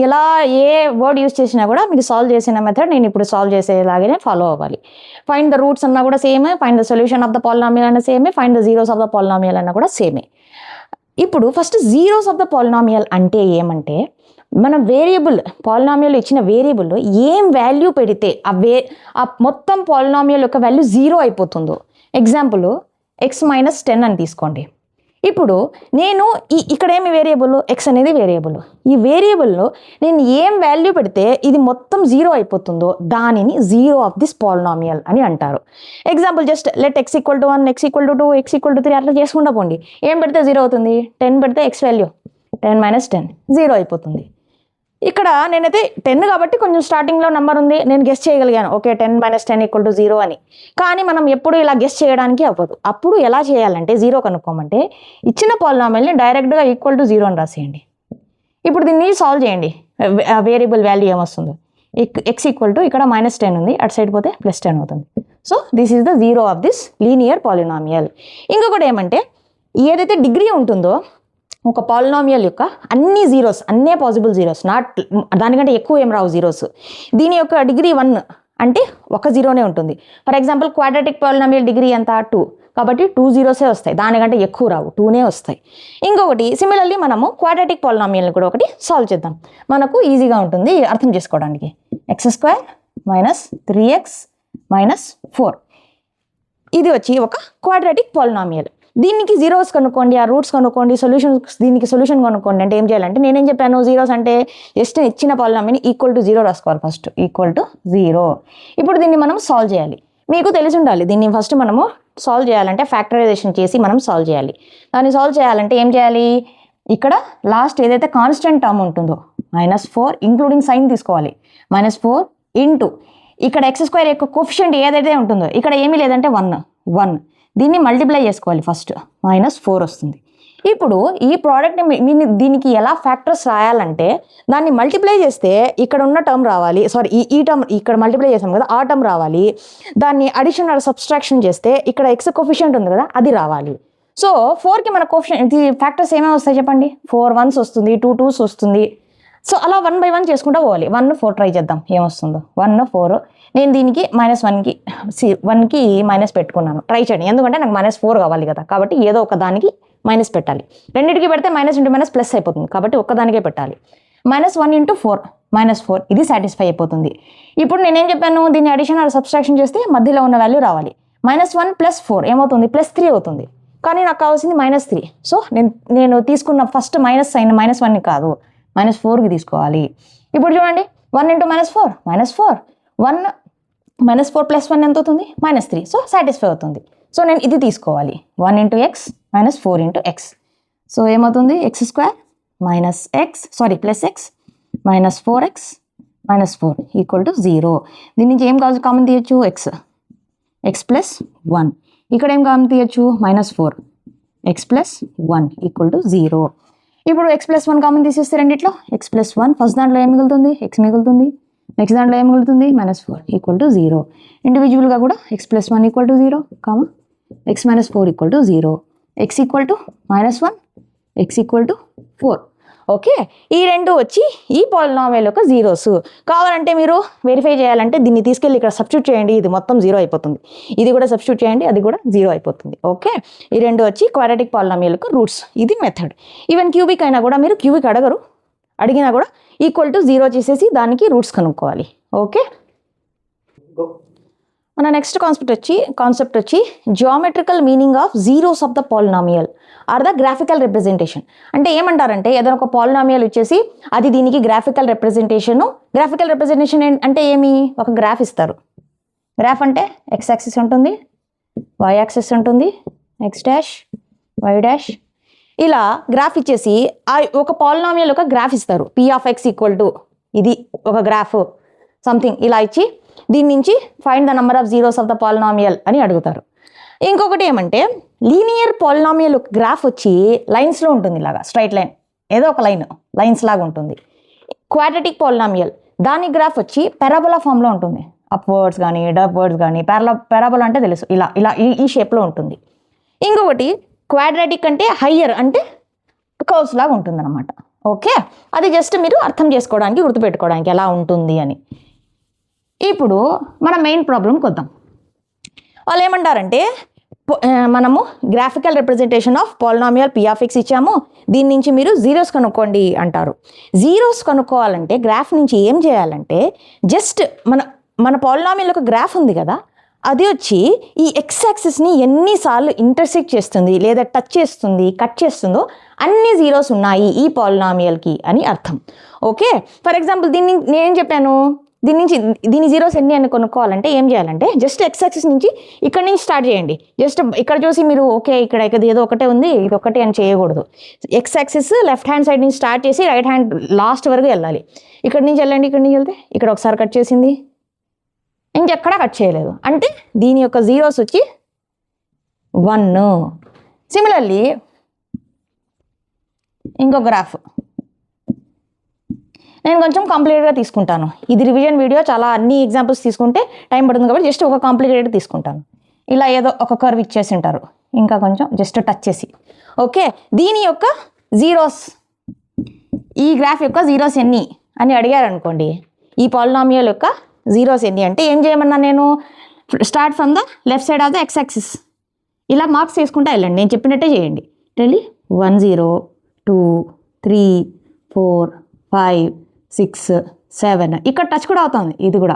A: ఎలా ఏ వర్డ్ యూజ్ చేసినా కూడా మీరు సాల్వ్ చేసిన మెథడ్ నేను ఇప్పుడు సాల్వ్ చేసేలాగానే ఫాలో అవ్వాలి. ఫైండ్ ద రూట్స్ అన్నా కూడా సేమే, find the solution of the polynomial అన్న సేమే, find the zeros of the polynomial అన్న కూడా సేమే. ఇప్పుడు first zeros of the polynomial అంటే ఏమంటే, మన వేరియబుల్ పాలినామియల్ ఇచ్చిన వేరియబుల్లో ఏం వాల్యూ పెడితే ఆ మొత్తం పాలినామియల్ యొక్క వాల్యూ 0 అయిపోతుందో. ఎగ్జాంపుల్ x-10 అని తీసుకోండి. ఇప్పుడు నేను ఇక్కడ ఏమి వేరియబుల్ x అనేది వేరియబుల్. ఈ వేరియబుల్లో నేను ఏం వాల్యూ పెడితే ఇది మొత్తం 0 అయిపోతుందో దానిని జీరో ఆఫ్ దిస్ పాలినామియల్ అని అంటారు. Example just let x = 1, x = 2, x = 3 అట్లా చేసుకుంటా పోండి. ఏం పెడితే 0 అవుతుంది? 10 పెడితే x వాల్యూ 10 - 10 0 అయిపోతుంది. ఇక్కడ నేనైతే 10 కాబట్టి కొంచెం స్టార్టింగ్లో నెంబర్ ఉంది, నేను గెస్ చేయగలిగాను ఓకే 10 - 10 = 0 అని. కానీ మనం ఎప్పుడు ఇలా గెస్ చేయడానికి అవ్వదు. అప్పుడు ఎలా చేయాలంటే 0 కనుక్కోమంటే ఇచ్చిన పాలినామియల్ని డైరెక్ట్గా =0 అని రాసేయండి. ఇప్పుడు దీన్ని సాల్వ్ చేయండి. వేరియబుల్ వాల్యూ ఏమొస్తుందో x = ఇక్కడ -10 ఉంది, అటు సైడ్ పోతే +10 అవుతుంది. So this is the zero of this linear polynomial. ఇంకొకటి ఏమంటే ఏదైతే డిగ్రీ ఉంటుందో ఒక పాలినామియల్ యొక్క అన్ని జీరోస్, అన్నే పాసిబుల్ జీరోస్, దానికంటే ఎక్కువ ఏం రావు జీరోస్. దీని యొక్క డిగ్రీ 1 అంటే ఒక జీరోనే ఉంటుంది. For example quadratic polynomial degree ఎంత 2 కాబట్టి 2 జీరోసే వస్తాయి, దానికంటే ఎక్కువ రావు, 2నే వస్తాయి. ఇంకొకటి సిమిలర్లీ మనము క్వాడ్రాటిక్ పాలినామియల్ని కూడా ఒకటి సాల్వ్ చేద్దాం, మనకు ఈజీగా ఉంటుంది అర్థం చేసుకోవడానికి. x² - 3x - 4 ఇది వచ్చి ఒక క్వాడ్రాటిక్ పాలినామియల్. దీనికి జీరోస్ కనుక్కోండి, ఆ రూట్స్ కనుక్కోండి, దీనికి సొల్యూషన్ కనుక్కోండి. అంటే ఏం చేయాలంటే నేనేం చెప్పాను, జీరోస్ అంటే జస్ట్ ఇచ్చిన పాలినామియల్ని =0 రాసుకోవాలి. ఫస్ట్ =0. ఇప్పుడు దీన్ని మనం సాల్వ్ చేయాలి. మీకు తెలిసి ఉండాలి దీన్ని ఫస్ట్ మనము సాల్వ్ చేయాలంటే ఫ్యాక్టరైజేషన్ చేసి మనం సాల్వ్ చేయాలి. దాన్ని సాల్వ్ చేయాలంటే ఏం చేయాలి, ఇక్కడ లాస్ట్ ఏదైతే కాన్స్టెంట్ టర్మ్ ఉంటుందో -4 ఇంక్లూడింగ్ సైన్ తీసుకోవాలి. -4 ఇంటూ ఇక్కడ x² యొక్క కోఫిషియంట్ ఏదైతే ఉంటుందో ఇక్కడ ఏమీ లేదంటే 1 దీన్ని మల్టిప్లై చేసుకోవాలి. ఫస్ట్ -4 వస్తుంది. ఇప్పుడు ఈ ప్రోడక్ట్ని దీనికి ఎలా ఫ్యాక్టర్స్ రాయాలంటే దాన్ని మల్టిప్లై చేస్తే ఇక్కడ ఉన్న టర్మ్ రావాలి, సారీ ఈ టర్మ్ ఇక్కడ మల్టిప్లై చేసాం కదా ఆ టర్మ్ రావాలి. దాన్ని అడిషన్ ఆర్ సబ్స్ట్రాక్షన్ చేస్తే ఇక్కడ x కోఫిషియంట్ ఉంది కదా అది రావాలి. సో 4కి మన కోఫిషియంట్ ఫ్యాక్టర్స్ ఏమేమి వస్తాయి చెప్పండి, 4 1s వస్తుంది, 2 2s వస్తుంది. సో అలా 1 by 1 చేసుకుంటూ పోవాలి. 1 4 ట్రై చేద్దాం ఏమొస్తుందో. 1 4 నేను దీనికి -1కి మైనస్ పెట్టుకున్నాను, ట్రై చేయండి. ఎందుకంటే నాకు -4 కావాలి కదా, కాబట్టి ఏదో ఒక దానికి మైనస్ పెట్టాలి. రెండింటికి పెడితే -× ప్లస్ అయిపోతుంది, కాబట్టి ఒక్కదానికే పెట్టాలి. -1 × 4 -4 ఇది సాటిస్ఫై అయిపోతుంది. ఇప్పుడు నేనేం చెప్పాను, దీన్ని అడిషన్ ఆర్ సబ్స్ట్రాక్షన్ చేస్తే మధ్యలో ఉన్న వాల్యూ రావాలి. -1 + 4 ఏమవుతుంది, +3 అవుతుంది. కానీ నాకు కావాల్సింది -3. సో నేను తీసుకున్న ఫస్ట్ మైనస్ సైన్ -1ని కాదు -4కి తీసుకోవాలి. ఇప్పుడు చూడండి 1 × -4 -4 1 -4 + 1 ఎంత అవుతుంది, -3. సో సాటిస్ఫై అవుతుంది. సో నేను ఇది తీసుకోవాలి 1 × x - 4 × x. సో ఏమవుతుంది x² - x -4x - 4 = 0. దీని నుంచి ఏం కామన్ తీయచ్చు, x + 1. ఇక్కడ ఏం కామన్ తీయచ్చు, -4 x + 1 = 0. ఇప్పుడు x + 1 కామన్ తీసేస్తే రెండిట్లో x + 1 ఫస్ట్ దాంట్లో ఏం మిగులుతుంది, x మిగులుతుంది. నెక్స్ట్ దాంట్లో ఏం మిగులుతుంది, -4 = 0. ఇండివిజువల్గా కూడా x + 1 = 0, x - 4 = 0, x = -1, x = 4. Okay, ఈ రెండు వచ్చి ఈ పాలినామియల్ యొక్క జీరోస్. కావాలంటే మీరు వెరిఫై చేయాలంటే దీన్ని తీసుకెళ్ళి ఇక్కడ సబ్స్టిట్యూట్ చేయండి, ఇది మొత్తం 0 అయిపోతుంది. ఇది కూడా సబ్స్టిట్యూట్ చేయండి, అది కూడా 0 అయిపోతుంది. ఓకే, ఈ రెండు వచ్చి క్వాడ్రాటిక్ పాలినామియల్ యొక్క రూట్స్. ఇది మెథడ్. ఈవెన్ క్యూబిక్ అయినా కూడా మీరు క్యూబిక్ అడిగినా కూడా =0 చేసేసి దానికి రూట్స్ కనుక్కోవాలి. ఓకే, మన నెక్స్ట్ కాన్సెప్ట్ వచ్చి geometrical meaning of zeros of the polynomial or the graphical representation. అంటే ఏమంటారంటే ఏదైనా ఒక పాలినామియల్ వచ్చేసి అది దీనికి గ్రాఫికల్ రిప్రజెంటేషన్ అంటే ఏమి, ఒక గ్రాఫ్ ఇస్తారు. గ్రాఫ్ అంటే x యాక్సిస్ ఉంటుంది, వై యాక్సెస్ ఉంటుంది, ఎక్స్ డాష్, వై డాష్. ఇలా గ్రాఫ్ ఇచ్చేసి ఒక పాలినామియల్ ఒక గ్రాఫ్ ఇస్తారు. P of X equal to ఇది ఒక గ్రాఫ్ సంథింగ్ ఇలా ఇచ్చి దీని నుంచి find the number of zeros of the polynomial అని అడుగుతారు. ఇంకొకటి ఏమంటే లీనియర్ పాలినామియల్ గ్రాఫ్ వచ్చి లైన్స్లో ఉంటుంది, ఇలాగా స్ట్రైట్ లైన్, ఏదో ఒక లైన్స్ లాగా ఉంటుంది. క్వాడ్రాటిక్ పాలినామియల్ దాని గ్రాఫ్ వచ్చి పారాబోలా ఫామ్లో ఉంటుంది. అప్వర్డ్స్ కానీ డప్వర్డ్స్ కానీ, పారాబోలా అంటే తెలుసు, ఇలా ఇలా ఈ షేప్లో ఉంటుంది. ఇంకొకటి క్వాడ్రాటిక్ అంటే హయ్యర్, అంటే కర్వ్స్ లాగా ఉంటుంది అనమాట. ఓకే, అది జస్ట్ మీరు అర్థం చేసుకోవడానికి, గుర్తుపెట్టుకోవడానికి ఎలా ఉంటుంది అని. ఇప్పుడు మన మెయిన్ ప్రాబ్లంకి వద్దాం. వాళ్ళు ఏమంటారంటే మనము graphical representation of polynomial P of X ఇచ్చాము, దీని నుంచి మీరు జీరోస్ కనుక్కోండి అంటారు. జీరోస్ కనుక్కోవాలంటే గ్రాఫ్ నుంచి ఏం చేయాలంటే జస్ట్ మన పాలినామియల్ ఒక గ్రాఫ్ ఉంది కదా, అది వచ్చి ఈ ఎక్స్ యాక్సిస్ని ఎన్నిసార్లు ఇంటర్సెక్ట్ చేస్తుంది లేదా టచ్ చేస్తుంది, కట్ చేస్తుందో అన్ని జీరోస్ ఉన్నాయి ఈ పాలినామియల్కి అని అర్థం. ఓకే, ఫర్ ఎగ్జాంపుల్ దీన్ని నేనేం చెప్పాను, దీని జీరోస్ ఎన్ని అని కొనుక్కోవాలంటే ఏం చేయాలంటే జస్ట్ ఎక్స్ యాక్సిస్ నుంచి ఇక్కడ నుంచి స్టార్ట్ చేయండి. జస్ట్ ఇక్కడ చూసి మీరు ఓకే ఇక్కడ ఏదో ఒకటే ఉంది ఇది ఒకటే అని చేయకూడదు. X axis left hand side నుంచి స్టార్ట్ చేసి రైట్ హ్యాండ్ లాస్ట్ వరకు వెళ్ళాలి. ఇక్కడ నుంచి వెళ్ళండి, ఇక్కడ నుంచి వెళ్తే ఇక్కడ ఒకసారి కట్ చేసింది, ఇంకెక్కడా కట్ చేయలేదు, అంటే దీని యొక్క జీరోస్ వచ్చి 1. సిమిలర్లీ ఇంకో గ్రాఫ్ నేను కొంచెం కాంప్లికేటెడ్గా తీసుకుంటాను. ఇది రివిజన్ వీడియో, చాలా అన్ని ఎగ్జాంపుల్స్ తీసుకుంటే టైం పడుతుంది కాబట్టి జస్ట్ ఒక కాంప్లికేటెడ్ తీసుకుంటాను. ఇలా ఏదో ఒక కర్వ్ ఇచ్చేసి ఉంటారు, ఇంకా కొంచెం జస్ట్ టచ్ చేసి. ఓకే, దీని యొక్క జీరోస్, ఈ గ్రాఫ్ యొక్క జీరోస్ ఎన్ని అని అడిగారు అనుకోండి, ఈ పాలినామియల్ యొక్క జీరోస్ ఎన్ని అంటే ఏం చేయమన్నా నేను start from the left side of the X axis ఇలా మార్క్స్ చేసుకుంటా వెళ్ళండి, నేను చెప్పినట్టే చేయండి. 1 0 2 3 4 5 6 7 ఇక్కడ టచ్ కూడా అవుతుంది, ఇది కూడా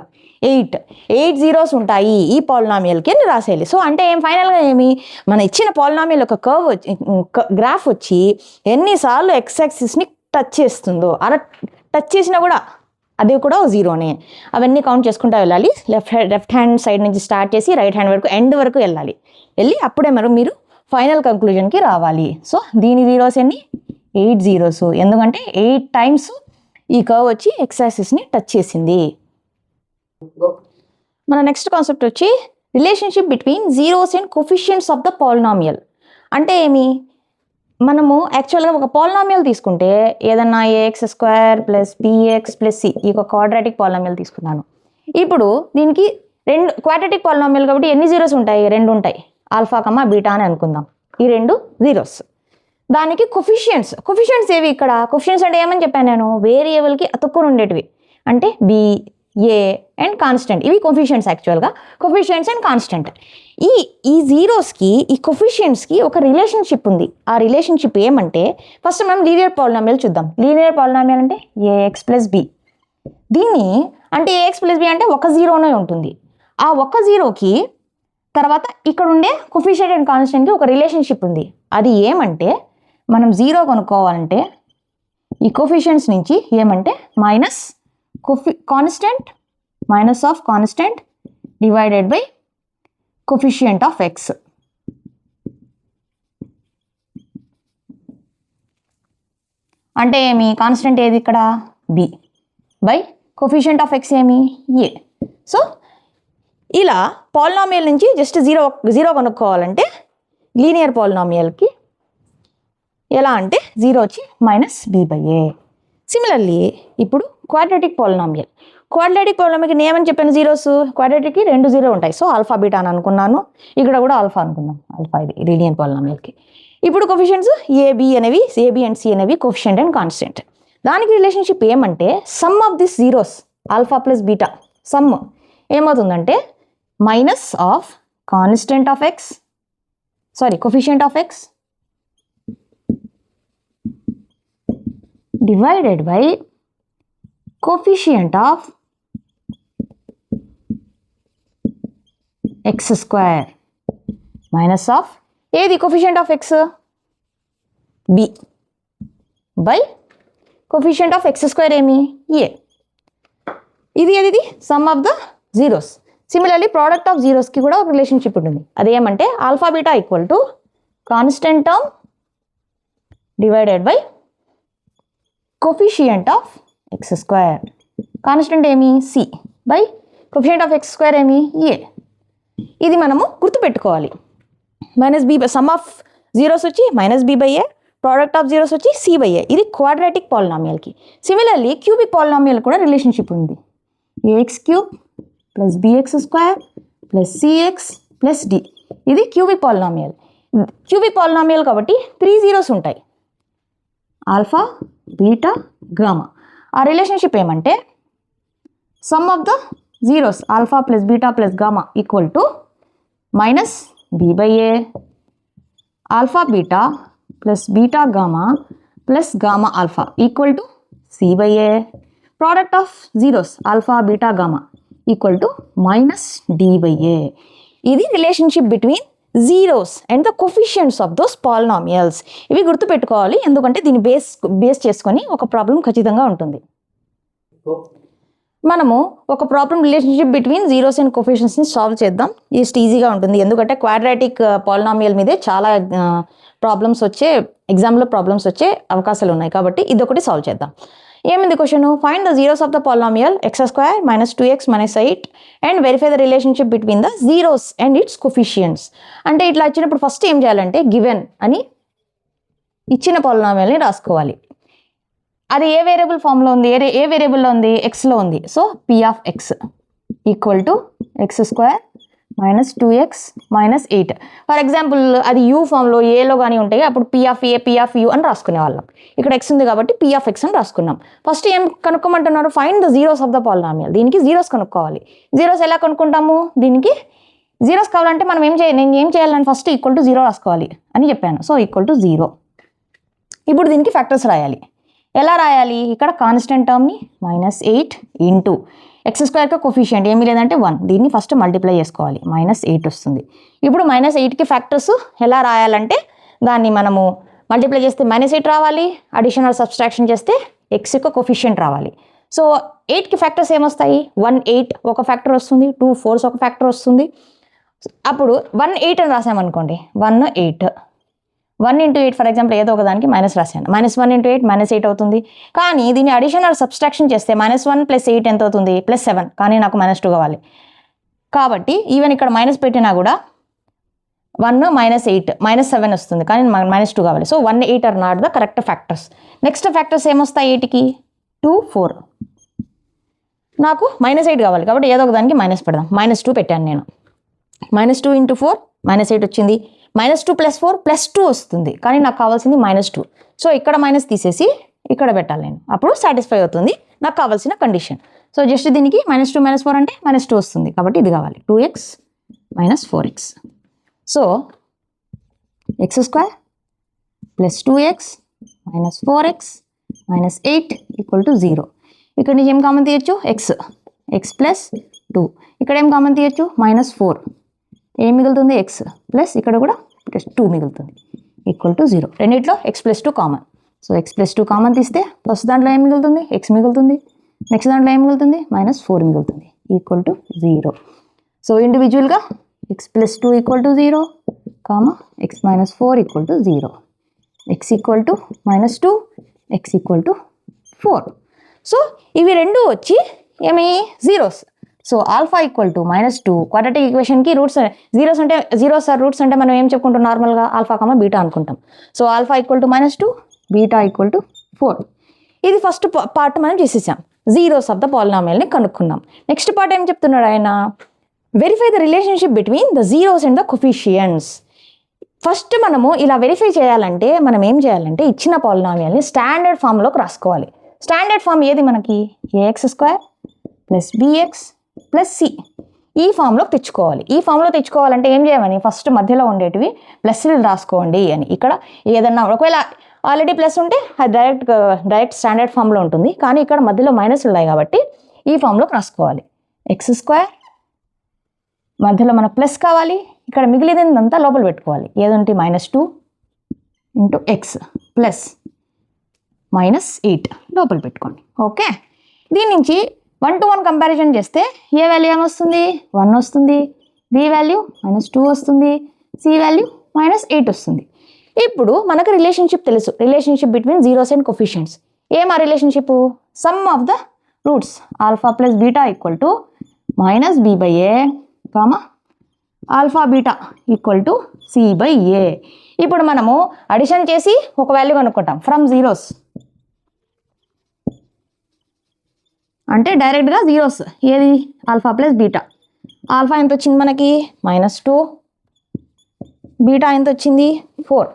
A: 8 జీరోస్ ఉంటాయి ఈ పాలినామియల్కి అని రాసేయాలి. సో అంటే ఏం ఫైనల్గా ఏమి మన ఇచ్చిన పాలినామియల్ ఒక గ్రాఫ్ వచ్చి ఎన్నిసార్లు ఎక్స్ యాక్సిస్ని టచ్ చేస్తుందో, అలా టచ్ చేసినా కూడా అది కూడా జీరోనే. అవన్నీ కౌంట్ చేసుకుంటూ వెళ్ళాలి. లెఫ్ట్ హ్యాండ్ సైడ్ నుంచి స్టార్ట్ చేసి రైట్ హ్యాండ్ వరకు ఎండ్ వరకు వెళ్ళాలి. అప్పుడే మీరు ఫైనల్ కంక్లూజన్కి రావాలి. సో దీని జీరోస్ ఎన్ని 8 జీరోస్, ఎందుకంటే 8 టైమ్స్ ఈ కర్వ్ వచ్చి ఎక్స్ యాక్సిస్ని టచ్ చేసింది. మన నెక్స్ట్ కాన్సెప్ట్ వచ్చి relationship between zeros and coefficients of the polynomial. అంటే ఏమి, మనము యాక్చువల్గా ఒక పాలినామియల్ తీసుకుంటే ఏదన్నా a x square plus b x plus c, ఈ ఒక క్వాడ్రాటిక్ పాలినామియల్ తీసుకున్నాను. ఇప్పుడు దీనికి క్వాడ్రాటిక్ పాలినామియల్ కాబట్టి ఎన్ని జీరోస్ ఉంటాయి, 2 ఉంటాయి, ఆల్ఫా కమా బీటా అని అనుకుందాం. ఈ 2 జీరోస్. దానికి కొఫిషియంట్స్ ఏవి, ఇక్కడ కొఫిషియంట్స్ అంటే ఏమని చెప్పాను నేను, వేరియబుల్కి అతుక్కుని ఉండేటివి, అంటే బి, ఏ అండ్ కాన్స్టెంట్, ఇవి కొఫిషియంట్స్. యాక్చువల్గా కొఫిషియంట్స్ అండ్ కాన్స్టెంట్. ఈ జీరోస్కి ఈ కొఫిషియంట్స్కి ఒక రిలేషన్షిప్ ఉంది. ఆ రిలేషన్షిప్ ఏమంటే ఫస్ట్ మనం లీనియర్ పాలినామియల్ చూద్దాం. లీనియర్ పాలినామియల్ అంటే ఏఎక్స్ ప్లస్ బి. దీన్ని అంటే ఏఎక్స్ ప్లస్ బి అంటే ఒక జీరోనే ఉంటుంది. ఆ ఒక జీరోకి తర్వాత ఇక్కడ ఉండే కొఫిషియంట్ అండ్ కాన్స్టెంట్కి ఒక రిలేషన్షిప్ ఉంది. అది ఏమంటే మనం జీరో కొనుక్కోవాలంటే ఈ కొఫిషియంట్స్ నుంచి ఏమంటే minus of constant divided by coefficient of x. అంటే ఏమి, కాన్స్టెంట్ ఏది ఇక్కడ b by coefficient of x ఏమి ఏ. సో ఇలా పాలినామియల్ నుంచి జస్ట్ జీరో కొనుక్కోవాలంటే లీనియర్ పాలినామియల్కి ఎలా అంటే జీరో వచ్చి minus b by a. Similarly ఇప్పుడు క్వాడ్రాటిక్ పాలినామియల్కి నేమని చెప్పాను జీరోస్, క్వాడ్రాటిక్కి 2 జీరో ఉంటాయి. సో ఆల్ఫా బీటా అని అనుకున్నాను, ఇక్కడ కూడా ఆల్ఫా అనుకుందాం, ఆల్ఫా ఇది లీనియర్ పాలినామియల్కి. ఇప్పుడు కోఫిషియంట్స్ ఏబి అండ్ సి అనేవి కోఫిషియంట్ అండ్ కాన్స్టెంట్. దానికి రిలేషన్షిప్ ఏమంటే sum of this zeros alpha plus beta sum ఏమవుతుందంటే minus of coefficient of x divided by coefficient of x square minus of ఏది coefficient of x b by coefficient of x square ఏమి a. ఇది sum of the zeros. Similarly product of జీరోస్కి కూడా ఒక relationship ఉంటుంది. అదేమంటే alpha beta equal to constant term divided by coefficient of x square. Constant ఏమి c by coefficient of x square ఏమి a. ఇది మనము గుర్తుపెట్టుకోవాలి. Minus b sum of zeros వచ్చి minus b by a, product of zeros వచ్చి c by a. ఇది quadratic పాలినామియల్కి. Similarly cubic polynomial కూడా రిలేషన్షిప్ ఉంది. A x cube plus b x square plus c x plus d. ఇది క్యూబిక్ పాలినామియల్. క్యూబిక్ పాలినామియల్ కాబట్టి 3 zeros ఉంటాయి, alpha beta gamma. ఆ relationship ఏమంటే sum of the zeros alpha plus beta plus gamma equal to minus b by a, alpha beta plus beta gamma plus gamma alpha equal to c by a. Product of zeros alpha beta gamma equal to minus d by a. ఇది relationship between zeros and the coefficients of those polynomials. ఇవి గుర్తుపెట్టుకోవాలి, ఎందుకంటే దీన్ని base చేసుకొని ఒక problem ఖచ్చితంగా ఉంటుంది. మనము ఒక problem relationship between zeros and కోఫిషియంట్స్ని సాల్వ్ చేద్దాం. జస్ట్ ఈజీగా ఉంటుంది, ఎందుకంటే క్వాడ్రాటిక్ పాలినామియల్ మీదే చాలా ప్రాబ్లమ్స్ వచ్చే ఎగ్జామ్లో ప్రాబ్లమ్స్ వచ్చే అవకాశాలు ఉన్నాయి. కాబట్టి ఇదొకటి సాల్వ్ చేద్దాం. ఏమింది question? Find the zeros of the polynomial x square minus 2x minus 8 and verify the relationship between the zeros and its coefficients. అంటే ఇట్లా ఇచ్చినప్పుడు ఫస్ట్ ఏం చేయాలంటే గివెన్ అని ఇచ్చిన పాలినామియల్ని రాసుకోవాలి. అది ఏ వేరియబుల్ ఫామ్లో ఉంది, ఏ వేరియబుల్లో ఉంది, ఎక్స్లో ఉంది. So P of X equal to X square minus 2x minus 8. For example అది యూ ఫామ్లో ఏలో కానీ ఉంటాయి, అప్పుడు P of A P of you అని రాసుకునే వాళ్ళం. ఇక్కడ ఎక్స్ ఉంది కాబట్టి పి ఆఫ్ ఎక్స్ అని రాసుకున్నాం. ఫస్ట్ ఏం కనుక్కోమంటున్నారు? Find the zeros of the polynomial. దీనికి జీరోస్ కనుక్కోవాలి. జీరోస్ ఎలా కనుక్కుంటాము? దీనికి జీరోస్ కావాలంటే మనం నేను ఏం చేయాలని ఫస్ట్ ఈక్వల్ టు 0 రాసుకోవాలి అని చెప్పాను. So equal to 0. ఇప్పుడు దీనికి ఫ్యాక్టర్స్ రాయాలి. ఎలా రాయాలి? ఇక్కడ కాన్స్టెంట్ టర్మ్ని మైనస్ 8 ఇంటూ ఎక్స్ స్క్వేర్కి కోఫిషియంట్ ఏమీ లేదంటే 1. దీన్ని ఫస్ట్ మల్టిప్లై చేసుకోవాలి, మైనస్ 8 వస్తుంది. ఇప్పుడు మైనస్ 8కి ఫ్యాక్టర్స్ ఎలా రాయాలంటే దాన్ని మనము మల్టిప్లై చేస్తే మైనస్ 8 రావాలి, అడిషనల్ సబ్స్ట్రాక్షన్ చేస్తే ఎక్స్ యొక్క కోఫిషియంట్ రావాలి. సో 8కి ఫ్యాక్టర్స్ ఏమొస్తాయి? 1 8 ఒక ఫ్యాక్టర్ వస్తుంది, 2 4 ఒక ఫ్యాక్టర్ వస్తుంది. అప్పుడు 1 8 అని రాసామనుకోండి, 1 8 1 ఇంటూ 8 ఫర్ ఎగ్జాంపుల్ ఏదో ఒక దానికి మైనస్ రాశాను, మైనస్ 1 ఇంటూ 8 మైనస్ 8 అవుతుంది. కానీ దీన్ని అడిషనల్ సబ్స్ట్రాక్షన్ చేస్తే మైనస్ 1 ప్లస్ 8 ఎంత అవుతుంది? ప్లస్ 7. కానీ నాకు మైనస్ 2 కావాలి కాబట్టి ఈవెన్ ఇక్కడ మైనస్ పెట్టినా కూడా 1 మైనస్ 8 మైనస్ 7 వస్తుంది, కానీ మైనస్ 2 కావాలి. So 1 8 are not the correct factors. Next factors ఏమొస్తాయి? 8కి 2 4. నాకు మైనస్ 8 కావాలి కాబట్టి ఏదో ఒక దానికి మైనస్ పెడదాం. మైనస్ 2 పెట్టాను నేను. మైనస్ 2 ఇంటూ 4 మైనస్ 8 వచ్చింది. మైనస్ 2 ప్లస్ 4 ప్లస్ 2 వస్తుంది, కానీ నాకు కావాల్సింది మైనస్ 2. సో ఇక్కడ మైనస్ తీసేసి ఇక్కడ పెట్టాలి నేను, అప్పుడు సాటిస్ఫై అవుతుంది నాకు కావాల్సిన కండిషన్. సో జస్ట్ దీనికి మైనస్ 2 మైనస్ 4 అంటే మైనస్ 2 వస్తుంది, కాబట్టి ఇది కావాలి 2x minus 4x. So X square plus 2x minus 4x minus 8 equal to 0. ఇక్కడ నుంచి ఏం కామన్ తీయచ్చు? X plus 2. ఇక్కడ ఏం కామన్ తీయచ్చు? మైనస్ 4. ఏం మిగులుతుంది? ఎక్స్ ప్లస్ ఇక్కడ కూడా ప్లస్ 2 మిగులుతుంది ఈక్వల్ టు 0. రెండిట్లో X plus 2 common. So X plus 2 common తీస్తే ఫస్ట్ దాంట్లో ఏం మిగులుతుంది? ఎక్స్ మిగులుతుంది. నెక్స్ట్ దాంట్లో ఏం మిగులుతుంది? మైనస్ 4 మిగులుతుంది ఈక్వల్ టు 0. సో ఇండివిజువల్గా x plus 2 equal to 0, x minus 4 equal to 0, x equal to minus 2, x equal to 4. So ఇవి రెండు వచ్చి ఏమి? Zeros. So alpha equal to minus 2. Quadratic ఈక్వేషన్కి రూట్స్ జీరోస్ ఆర్ రూట్స్ అంటే మనం ఏం చెప్పుకుంటాం? నార్మల్గా ఆల్ఫా కామా బీటా అనుకుంటాం. So alpha equal to minus 2, beta equal to 4. ఇది ఫస్ట్ పార్ట్ మనం చేసేసాం, జీరోస్ ఆఫ్ ద పాలినామియల్ని కనుక్కున్నాం. నెక్స్ట్ పార్ట్ ఏం చెప్తున్నాడు ఆయన? Verify the relationship between the zeros and the coefficients. First మనము ఇలా వెరిఫై చేయాలంటే మనం ఏం చేయాలంటే ఇచ్చిన పాలినామియల్ని స్టాండర్డ్ ఫామ్లోకి రాసుకోవాలి. స్టాండర్డ్ ఫామ్ ఏది మనకి? A x square plus b x plus c. ఈ ఫామ్లోకి తెచ్చుకోవాలి. ఈ ఫామ్లో తెచ్చుకోవాలంటే ఏం చేయమని? ఫస్ట్ మధ్యలో ఉండేటివి ప్లస్లు రాసుకోండి అని. ఇక్కడ ఏదన్నా ఒకవేళ ఆల్రెడీ ప్లస్ ఉంటే అది డైరెక్ట్ స్టాండర్డ్ ఫామ్లో ఉంటుంది, కానీ ఇక్కడ మధ్యలో మైనస్ ఉన్నాయి కాబట్టి ఈ ఫామ్లోకి రాసుకోవాలి. ఎక్స్ స్క్వేర్ మధ్యలో మనకు ప్లస్ కావాలి, ఇక్కడ మిగిలిందంతా లోపల పెట్టుకోవాలి. ఏదంటే minus 2 into x plus minus 8 లోపల పెట్టుకోండి. ఓకే, దీని నుంచి 1 to 1 కంపారిజన్ చేస్తే ఏ వాల్యూ ఏమొస్తుంది 1 వస్తుంది, బి వాల్యూ -2 వస్తుంది, సి వాల్యూ -8 వస్తుంది. ఇప్పుడు మనకు రిలేషన్షిప్ తెలుసు, relationship between zeros and coefficients. ఏమా relationship? Sum of the roots alpha plus beta equal to -b/a, alpha beta equal to c/a. ఇప్పుడు మనము అడిషన్ చేసి ఒక వాల్యూ కనుక్కుంటాం ఫ్రమ్ జీరోస్, అంటే డైరెక్ట్గా జీరోస్. ఏది? Alpha plus beta. ఆల్ఫా ఎంత వచ్చింది మనకి? -2, బీటా ఎంత వచ్చింది? 4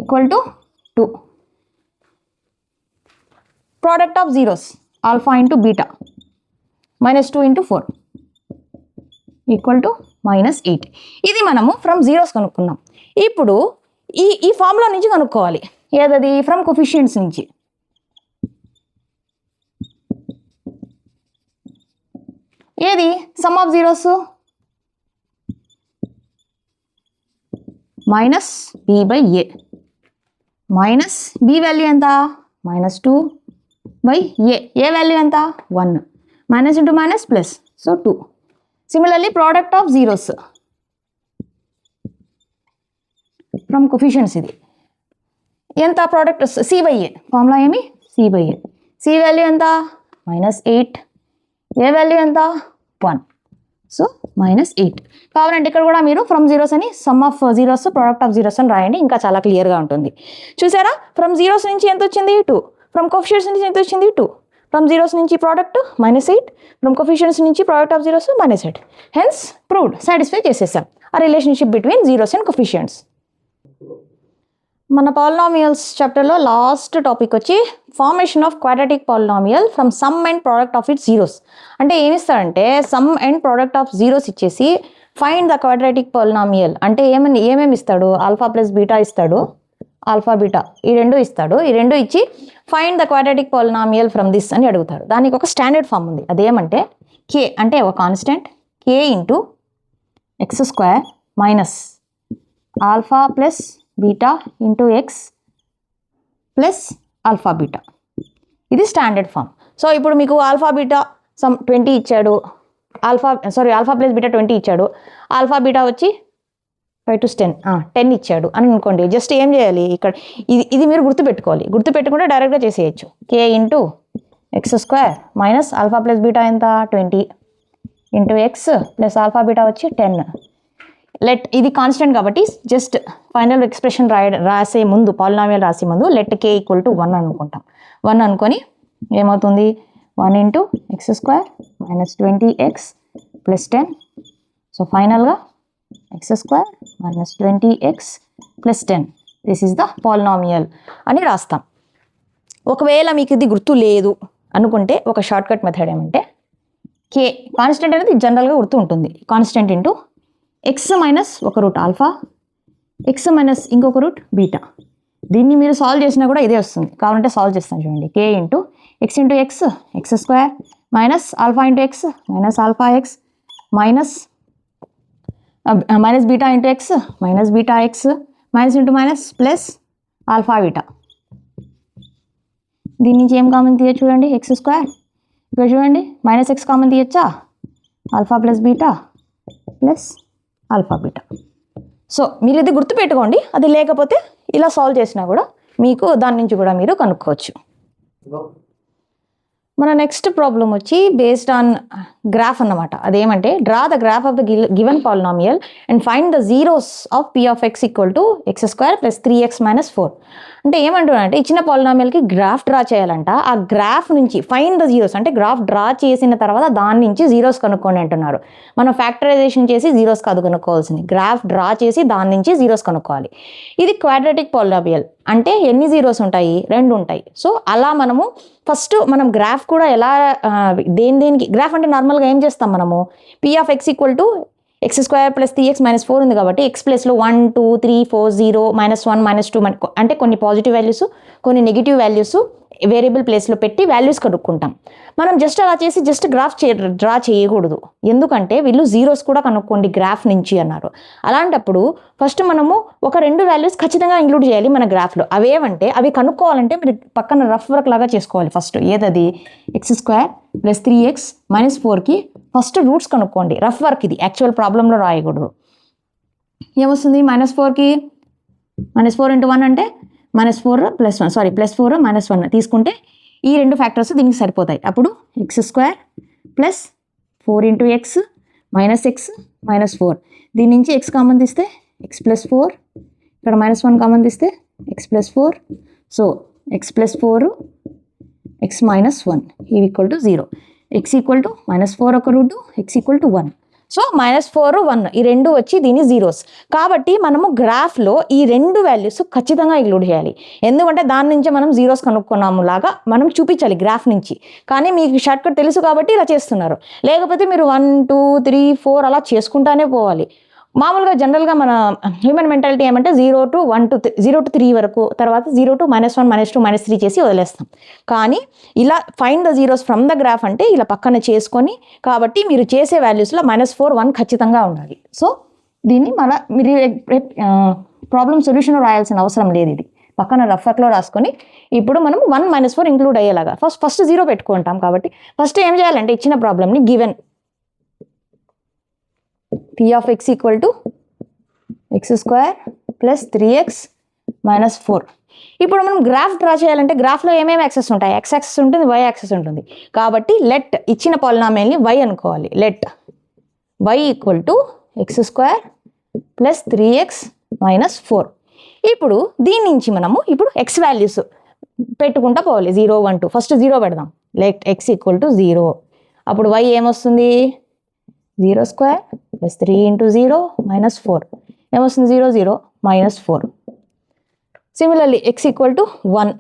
A: equal to 2. Product of zeros alpha into beta -2 × 4 equal to -8. ఇది మనము ఫ్రమ్ జీరోస్ కనుక్కున్నాం. ఇప్పుడు ఈ ఫార్ములా నుంచి కనుక్కోవాలి. ఏదది? ఫ్రమ్ కోఫిషియంట్స్ నుంచి. ఏది? Some of zeros -b/a, b value ఎంత? -2/a, ఏ వాల్యూ ఎంత? 1, minus into minus plus, so 2. Similarly product of zeros from coefficients ఇది ఎంత? ప్రోడక్ట్ c/a, ఫార్ములా ఏమి? c/a. సి వాల్యూ ఎంత? -8, ఏ వాల్యూ ఎంత? 1, సో -8. కావాలంటే ఇక్కడ కూడా మీరు ఫ్రమ్ జీరోస్ అని some of zeros product of zeros అని రాయండి, ఇంకా చాలా క్లియర్గా ఉంటుంది. చూసారా? ఫ్రమ్ జీరోస్ నుంచి ఎంత వచ్చింది? 2. ఫ్రమ్ కోఫిషియంట్స్ నుంచి ఎంత వచ్చింది? 2. ఫ్రమ్ జీరోస్ నుంచి ప్రోడక్ట్ -8, ఫ్రమ్ కోఫిషియంట్స్ నుంచి product of zeros -8. Hence proved, satisfy చేసేసాం ఆ relationship between zeros and coefficients. మన పాలినామియల్స్ చాప్టర్లో లాస్ట్ టాపిక్ వచ్చి formation of quadratic polynomial from sum and product of its zeros. అంటే ఏమిస్తాడంటే sum and product of zeros ఇచ్చేసి find the quadratic polynomial అంటే ఏమేమి ఇస్తాడు? ఆల్ఫా ప్లస్ బీటా ఇస్తాడు, ఆల్ఫా బీటా ఈ రెండు ఇస్తాడు. ఈ రెండు ఇచ్చి find the quadratic polynomial from this అని అడుగుతాడు. దానికి ఒక స్టాండర్డ్ ఫామ్ ఉంది. అదేమంటే కే అంటే ఒక constant k into x² minus alpha plus beta into x plus alpha beta. ఇది స్టాండర్డ్ ఫామ్. సో ఇప్పుడు మీకు ఆల్ఫా బీటా సమ్ 20 ఇచ్చాడు, ఆల్ఫా ప్లస్ బీటా 20 ఇచ్చాడు, ఆల్ఫా బీటా వచ్చి 5 to 10 ఇచ్చాడు అని అనుకోండి. జస్ట్ ఏం చేయాలి? ఇక్కడ ఇది మీరు గుర్తుపెట్టుకోవాలి. గుర్తుపెట్టుకుంటే డైరెక్ట్గా చేసేయచ్చు. K into x² minus alpha plus beta ఎంత? 20 into x plus alpha beta వచ్చి 10. ఇది కాన్స్టెంట్ కాబట్టి జస్ట్ ఫైనల్ ఎక్స్ప్రెషన్ రాసే ముందు, పాలినామియల్ రాసే ముందు లెట్ కే ఈక్వల్ టు 1 అనుకుంటాం. 1 అనుకొని ఏమవుతుంది? 1 into x² minus 20x plus 10. So ఫైనల్గా x² minus 20x plus 10. This is the polynomial అని రాస్తాం. ఒకవేళ మీకు ఇది గుర్తు లేదు అనుకుంటే ఒక షార్ట్కట్ మెథడ్ ఏమంటే కే కాన్స్టెంట్ అనేది జనరల్గా గుర్తు ఉంటుంది. కాన్స్టెంట్ ఇంటూ ఎక్స్ మైనస్ ఒక రూట్ ఆల్ఫా, ఎక్స్ మైనస్ ఇంకొక రూట్ బీటా. దీన్ని మీరు సాల్వ్ చేసినా కూడా ఇదే వస్తుంది. కావాలంటే సాల్వ్ చేస్తాను చూడండి. K into x into x x² minus alpha into x minus alpha x minus beta into x minus beta x minus into minus plus alpha beta. దీని నుంచి ఏం కామన్ తీయచ్చు చూడండి? x². ఇక్కడ చూడండి -x కామన్ తీయచ్చా? Alpha plus beta plus alpha beta. So మీరు ఇది గుర్తుపెట్టుకోండి. అది లేకపోతే ఇలా సాల్వ్ చేసినా కూడా మీకు దాని నుంచి కూడా మీరు కనుక్కోవచ్చు. మన నెక్స్ట్ ప్రాబ్లం వచ్చి బేస్డ్ ఆన్ గ్రాఫ్ అన్నమాట. అదేమంటే draw the graph of the given polynomial and find the zeros of p of x equal to x² plus 3x minus 4. అంటే ఏమంటున్నారంటే ఇచ్చిన పాలినామియల్కి గ్రాఫ్ డ్రా చేయాలంట. ఆ గ్రాఫ్ నుంచి ఫైండ్ ద జీరోస్ అంటే గ్రాఫ్ డ్రా చేసిన తర్వాత దాని నుంచి జీరోస్ కనుక్కోండి అంటున్నారు. మనం ఫ్యాక్టరైజేషన్ చేసి జీరోస్ కాదు కనుక్కోవాల్సింది, గ్రాఫ్ డ్రా చేసి దాని నుంచి జీరోస్ కనుక్కోవాలి. ఇది క్వాడ్రాటిక్ పాలినామియల్ అంటే ఎన్ని జీరోస్ ఉంటాయి? 2 ఉంటాయి. సో అలా మనము ఫస్ట్ మనం గ్రాఫ్ కూడా ఎలా దేనికి గ్రాఫ్ అంటే నార్మల్గా ఏం చేస్తాం మనము? p of x equal to x² plus 3x minus 4 ఉంది కాబట్టి x ప్లేస్లో 1 2 3 4 0 -1 -2 అంటే కొన్ని పాజిటివ్ వాల్యూస్ కొన్ని నెగిటివ్ వాల్యూస్ వేరియబుల్ ప్లేస్లో పెట్టి వాల్యూస్ కనుక్కుంటాం. మనం జస్ట్ అలా చేసి జస్ట్ గ్రాఫ్ డ్రా చేయకూడదు, ఎందుకంటే వీళ్ళు జీరోస్ కూడా కనుక్కోండి గ్రాఫ్ నుంచి అన్నారు. అలాంటప్పుడు ఫస్ట్ మనము ఒక 2 వాల్యూస్ ఖచ్చితంగా ఇంక్లూడ్ చేయాలి మన గ్రాఫ్లో. అవేమంటే అవి కనుక్కోవాలంటే మీరు పక్కన రఫ్ వర్క్ లాగా చేసుకోవాలి. ఫస్ట్ ఏదది x² + 3x - 4కి ఫస్ట్ రూట్స్ కనుక్కోండి. రఫ్ వర్క్ ఇది, యాక్చువల్ ప్రాబ్లంలో రాయకూడదు. ఏమొస్తుంది -4కి -4 × 1 అంటే -4 + 1 సారీ +4 - 1 తీసుకుంటే ఈ 2 ఫ్యాక్టర్స్ దీనికి సరిపోతాయి. అప్పుడు x² + 4 × x - x - 4 దీని నుంచి x కామన్ తీస్తే x + 4 ఇక్కడ -1 కామన్ తీస్తే x + 4 సో x + 4 x - 1 ఇవి = 0. x = -4 ఒక రూటు x = 1. సో -4 1 ఈ 2 వచ్చి దీని జీరోస్. కాబట్టి మనము గ్రాఫ్లో ఈ 2 వాల్యూస్ ఖచ్చితంగా ఇంక్లూడ్ చేయాలి, ఎందుకంటే దాని నుంచి మనం జీరోస్ కనుక్కున్నాము లాగా మనం చూపించాలి గ్రాఫ్ నుంచి. కానీ మీకు షార్ట్ కట్ తెలుసు కాబట్టి ఇలా చేస్తున్నారు, లేకపోతే మీరు 1 2 3 4 అలా చేసుకుంటానే పోవాలి. మామూలుగా జనరల్గా మన హ్యూమన్ మెంటాలిటీ ఏమంటే 0 to 3 వరకు, తర్వాత 0 to -1 -2 -3 చేసి వదిలేస్తాం. కానీ ఇలా find the zeros from the graph అంటే ఇలా పక్కన చేసుకొని, కాబట్టి మీరు చేసే వాల్యూస్లో -4 1 ఖచ్చితంగా ఉండాలి. సో దీన్ని మీరు ప్రాబ్లమ్ సొల్యూషన్ రాయాల్సిన అవసరం లేదు, ఇది పక్కన రఫర్లో రాసుకొని ఇప్పుడు మనం 1 - 4 ఇంక్లూడ్ అయ్యేలాగా ఫస్ట్ 0 పెట్టుకుంటాం. కాబట్టి ఫస్ట్ ఏం చేయాలంటే ఇచ్చిన ప్రాబ్లమ్ని given P of x = x² + 3x - 4. ఇప్పుడు మనం గ్రాఫ్ డ్రా చేయాలంటే గ్రాఫ్లో ఏమేమి యాక్సెస్ ఉంటాయి, x యాక్సెస్ ఉంటుంది, y యాక్సెస్ ఉంటుంది. కాబట్టి లెట్ ఇచ్చిన పాలినామియల్ని y అనుకోవాలి. Let y = x² + 3x - 4. ఇప్పుడు దీని నుంచి మనము ఇప్పుడు x వాల్యూస్ పెట్టుకుంటా పోవాలి. 0 1 2 ఫస్ట్ 0 పెడదాం. Let x = 0. అప్పుడు y ఏమొస్తుంది 0² + 3 × 0 - 4 ఏమొస్తుంది 0 0 -4. Similarly x = 1.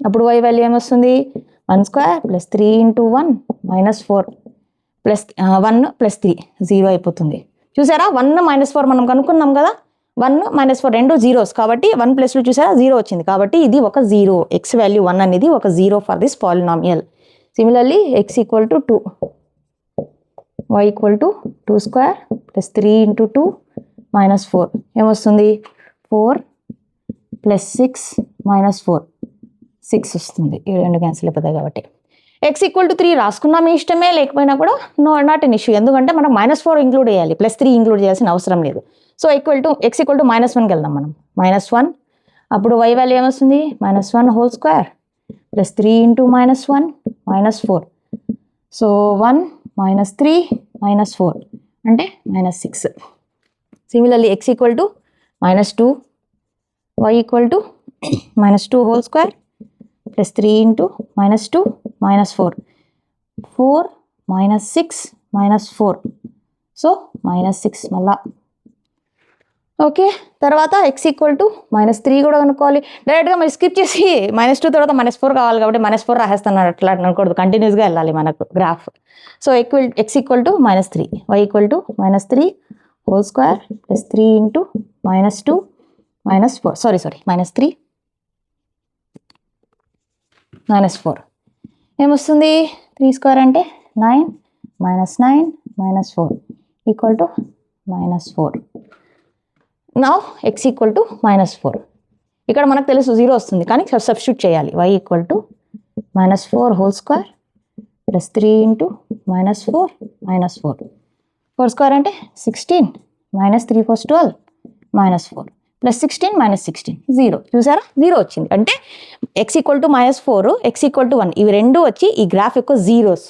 A: అప్పుడు y వాల్యూ ఏమొస్తుంది 1² + 3 × 1 - 4 1 + 3 0 అయిపోతుంది. చూసారా 1 - 4 మనం కనుక్కున్నాం కదా, 1 - 4 రెండు జీరోస్ కాబట్టి 1 + 2 చూసారా 0 వచ్చింది. కాబట్టి ఇది ఒక 0, x వాల్యూ 1 అనేది ఒక 0 for this polynomial. Similarly x = 2, y = 2² + 3 × 2 - 4 ఏమొస్తుంది 4 + 6 - 4 6 వస్తుంది. ఈ 2 క్యాన్సిల్ అయిపోతాయి కాబట్టి x = 3 రాసుకున్నా మీ ఇష్టమే, లేకపోయినా కూడా నాట్ ఎన్ ఇష్యూ, ఎందుకంటే మనకు -4 ఇంక్లూడ్ చేయాలి, +3 ఇంక్లూడ్ చేయాల్సిన అవసరం లేదు. సో x = -1కి వెళ్దాం మనం. -1 అప్పుడు y వాల్యూ ఏమొస్తుంది -1² + 3 × -1 - 4 సో 1 - 3 - 4 అంటే -6. సిమిలర్లీ x = -2, y = -2² + 3 × -2 - 4 4 - 6 - 4 సో -6 మళ్ళా. ఓకే, తర్వాత x = -3 కూడా కనుక్కోవాలి. డైరెక్ట్గా మరి స్కిప్ చేసి -2 తర్వాత -4 కావాలి కాబట్టి -4 రాసేస్తున్నాడు, అట్లా అనకూడదు, కంటిన్యూస్గా వెళ్ళాలి మనకు graph. So x = -3, y = -3² + 3 × -2 - 4 sorry -3 - 4 ఏమొస్తుంది 3² అంటే 9 - 9 - 4 = -4. Now x = -4. ఇక్కడ మనకు తెలుసు 0 వస్తుంది, కానీ సబ్స్టిట్యూట్ చేయాలి. y = -4² + 3 × -4 - 4 4² అంటే 16 -3 = 12 -4 +16 -16 0. చూసారా 0 వచ్చింది. అంటే x = -4, x = 1 ఇవి రెండు వచ్చి ఈ గ్రాఫ్ యొక్క జీరోస్.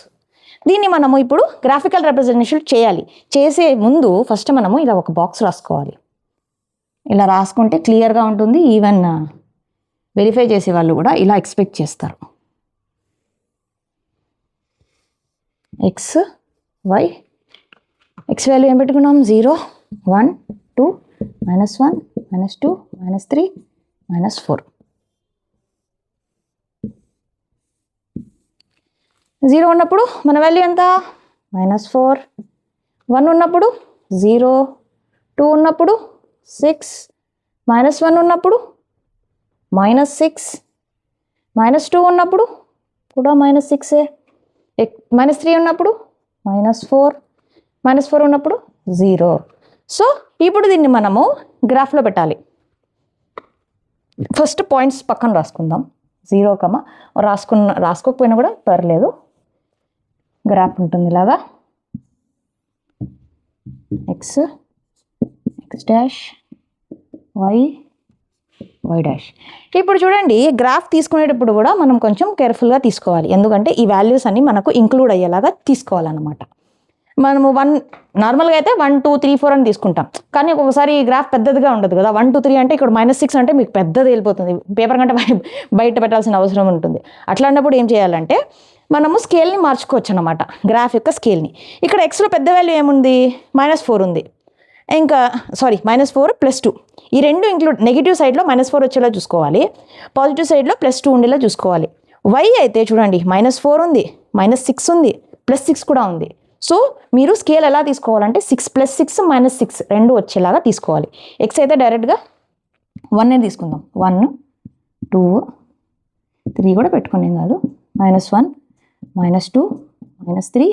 A: దీన్ని మనము ఇప్పుడు గ్రాఫికల్ రిప్రజెంటేషన్ చేయాలి. చేసే ముందు ఫస్ట్ మనము ఇలా ఒక బాక్స్ రాసుకోవాలి. ఇలా రాసుకుంటే క్లియర్గా ఉంటుంది. ఈవెన్ వెరిఫై చేసే వాళ్ళు కూడా ఇలా ఎక్స్పెక్ట్ చేస్తారు. y x వాల్యూ ఏం పెట్టుకున్నాం 0 1 2 -1 -2 -3 -4 0 ఉన్నప్పుడు మన వాల్యూ ఎంత -4, 1 ఉన్నప్పుడు 0, 2 ఉన్నప్పుడు 6, -1 ఉన్నప్పుడు -6, -2 ఉన్నప్పుడు కూడా -6. -3 ఉన్నప్పుడు -4, -4 ఉన్నప్పుడు 0. సో ఇప్పుడు దీన్ని మనము గ్రాఫ్లో పెట్టాలి. ఫస్ట్ పాయింట్స్ పక్కన రాసుకుందాం. 0, రాసుకోకపోయినా కూడా పర్లేదు. గ్రాఫ్ ఉంటుంది ఇలాగా, x డాష్, y డాష్. ఇప్పుడు చూడండి, గ్రాఫ్ తీసుకునేటప్పుడు కూడా మనం కొంచెం కేర్ఫుల్గా తీసుకోవాలి. ఎందుకంటే ఈ వాల్యూస్ అన్ని మనకు ఇంక్లూడ్ అయ్యేలాగా తీసుకోవాలన్నమాట. మనము నార్మల్గా అయితే 1 2 3 4 అని తీసుకుంటాం. కానీ ఒక్కొక్కసారి ఈ గ్రాఫ్ పెద్దదిగా ఉండదు కదా. 1 2 3 అంటే ఇక్కడ -6 అంటే మీకు పెద్దది వెళ్ళిపోతుంది. పేపర్ కంటే బయట పెట్టాల్సిన అవసరం ఉంటుంది. అట్లాంటప్పుడు ఏం చేయాలంటే మనము స్కేల్ని మార్చుకోవచ్చు అనమాట, గ్రాఫ్ యొక్క స్కేల్ని. ఇక్కడ ఎక్స్లో పెద్ద వాల్యూ ఏముంది, -4 ఉంది. ఇంకా -4 +2, ఈ రెండు ఇంక్లూడ్. నెగిటివ్ సైడ్లో -4 వచ్చేలా చూసుకోవాలి, పాజిటివ్ సైడ్లో +2 ఉండేలా చూసుకోవాలి. y అయితే చూడండి -4 ఉంది, -6 ఉంది, +6 కూడా ఉంది. సో మీరు స్కేల్ ఎలా తీసుకోవాలంటే 6 + 6 -6 రెండు వచ్చేలాగా తీసుకోవాలి. x అయితే డైరెక్ట్గా 1 తీసుకుందాం. 1 2 3 కూడా పెట్టుకునేం కాదు. -1 -2 -3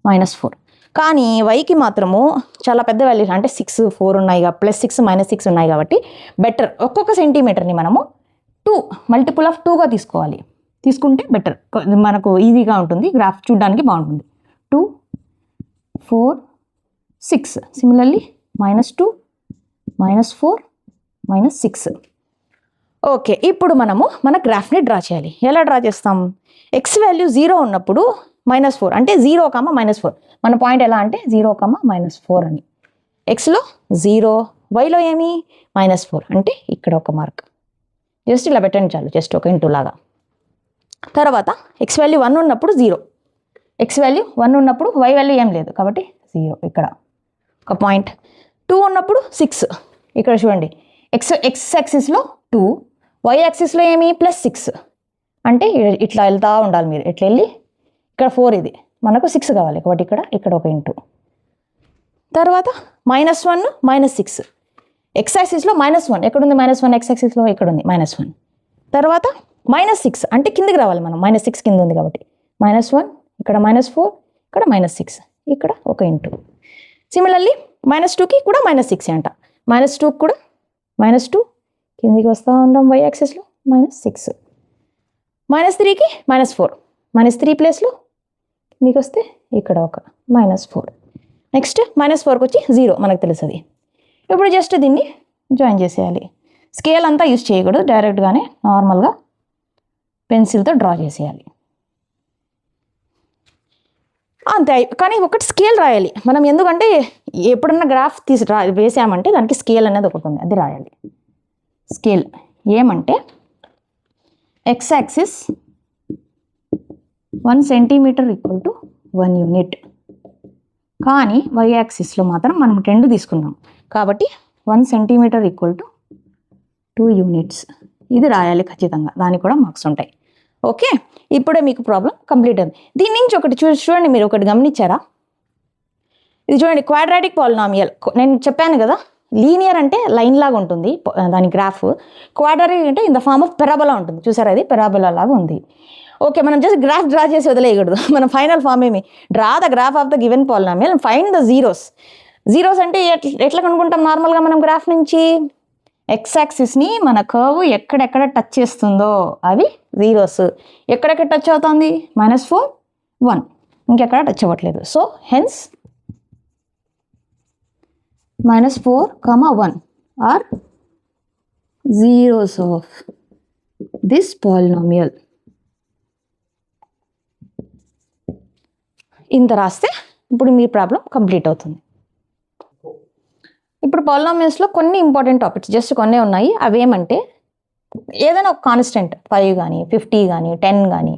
A: -4. కానీ వైకి మాత్రము చాలా పెద్ద వాల్యూస్ అంటే 6 4 ఉన్నాయి, +6 -6 ఉన్నాయి కాబట్టి బెటర్ ఒక్కొక్క సెంటీమీటర్ని మనము 2 మల్టిపుల్ ఆఫ్ 2గా తీసుకోవాలి. తీసుకుంటే బెటర్, మనకు ఈజీగా ఉంటుంది, గ్రాఫ్ చూడడానికి బాగుంటుంది. 2 4 6, సిమిలర్లీ -2 -4 -6. ఓకే, ఇప్పుడు మనము మన గ్రాఫ్ని డ్రా చేయాలి. ఎలా డ్రా చేస్తాం? ఎక్స్ వాల్యూ 0 ఉన్నప్పుడు -4 అంటే 0, -4. మన పాయింట్ ఎలా అంటే 0, -4 అని. ఎక్స్లో 0, వైలో ఏమి -4 అంటే ఇక్కడ ఒక మార్క్ జస్ట్ ఇలా పెట్టండి చాలు, జస్ట్ ఒక ఇంటూ లాగా. తర్వాత ఎక్స్ వాల్యూ 1 ఉన్నప్పుడు 0, ఎక్స్ వాల్యూ 1 ఉన్నప్పుడు వై వాల్యూ ఏం లేదు కాబట్టి 0 ఇక్కడ ఒక పాయింట్. 2 ఉన్నప్పుడు 6, ఇక్కడ చూడండి ఎక్స్ యాక్సిస్లో 2, వై యాక్సిస్లో ఏమి +6 అంటే ఇట్లా వెళ్తూ ఉండాలి మీరు. ఇట్లా వెళ్ళి ఇక్కడ 4, ఇది మనకు 6 కావాలి కాబట్టి ఇక్కడ ఒక ఇంటూ. తర్వాత -1 -6, ఎక్స్ యాక్సిస్లో -1 ఎక్కడుంది, -1 ఎక్స్ యాక్సిస్లో ఇక్కడ ఉంది -1. తర్వాత -6 అంటే కిందికి రావాలి మనం, -6 కింద ఉంది కాబట్టి -1 ఇక్కడ -4 ఇక్కడ -6 ఇక్కడ ఒక ఇంటూ. సిమిలర్లీ -2కి కూడా -6 అంట, -2 కూడా -2 కిందికి వస్తూ ఉంటాం వై యాక్సిస్లో -6. -3కి -4, -3 ప్లేస్లో కిందికి వస్తే ఇక్కడ ఒక -4. నెక్స్ట్ -4కి వచ్చి 0 మనకు తెలుస్తుంది. ఇప్పుడు జస్ట్ దీన్ని జాయిన్ చేసేయాలి. స్కేల్ అంతా యూజ్ చేయకూడదు, డైరెక్ట్గానే నార్మల్గా పెన్సిల్తో డ్రా చేసేయాలి అంతే. కానీ ఒకటి స్కేల్ రాయాలి మనం, ఎందుకంటే ఎప్పుడన్నా గ్రాఫ్ వేసామంటే దానికి స్కేల్ అనేది ఒకటి ఉంది, అది రాయాలి. స్కేల్ ఏమంటే ఎక్స్ యాక్సిస్ 1 సెంటీమీటర్ = 1 యూనిట్. కానీ వై యాక్సిస్లో మాత్రం మనం 2 తీసుకున్నాం కాబట్టి 1 సెంటీమీటర్ = 2 యూనిట్స్. ఇది రాయాలి ఖచ్చితంగా, దానికి కూడా మార్క్స్ ఉంటాయి. ఓకే, ఇప్పుడే మీకు ప్రాబ్లం కంప్లీట్ అయింది. దీని నుంచి ఒకటి చూడండి, మీరు ఒకటి గమనించారా? ఇది చూడండి, క్వాడ్రాటిక్ పాలినామియల్. నేను చెప్పాను కదా, లీనియర్ అంటే లైన్ లాగా ఉంటుంది దాని గ్రాఫ్, క్వాడ్రాటిక్ అంటే in the form of parabola ఉంటుంది. చూసారా, అది పెరాబోలా లాగా ఉంది. ఓకే, మనం జస్ట్ గ్రాఫ్ డ్రా చేసి వదిలేయకూడదు. మన ఫైనల్ ఫామ్ ఏమి, draw the graph of the given polynomial and find the zeros. Zeros అంటే ఎట్లా కనుక్కుంటాం నార్మల్గా మనం గ్రాఫ్ నుంచి? ఎక్స్ యాక్సిస్ని మన కర్వ్ ఎక్కడెక్కడ టచ్ చేస్తుందో అవి జీరోస్. ఎక్కడెక్కడ టచ్ అవుతుంది? -4 1, ఇంకెక్కడ టచ్ అవ్వట్లేదు. So hence -4, 1 are zeros of this polynomial. ఇంత రాస్తే ఇప్పుడు మీ ప్రాబ్లం కంప్లీట్ అవుతుంది. ఇప్పుడు పాలినామియల్స్లో కొన్ని ఇంపార్టెంట్ టాపిక్స్, జస్ట్ కొన్ని ఉన్నాయి. అవేమంటే ఏదైనా ఒక కాన్స్టెంట్ 5 కానీ 50 కానీ 10 కానీ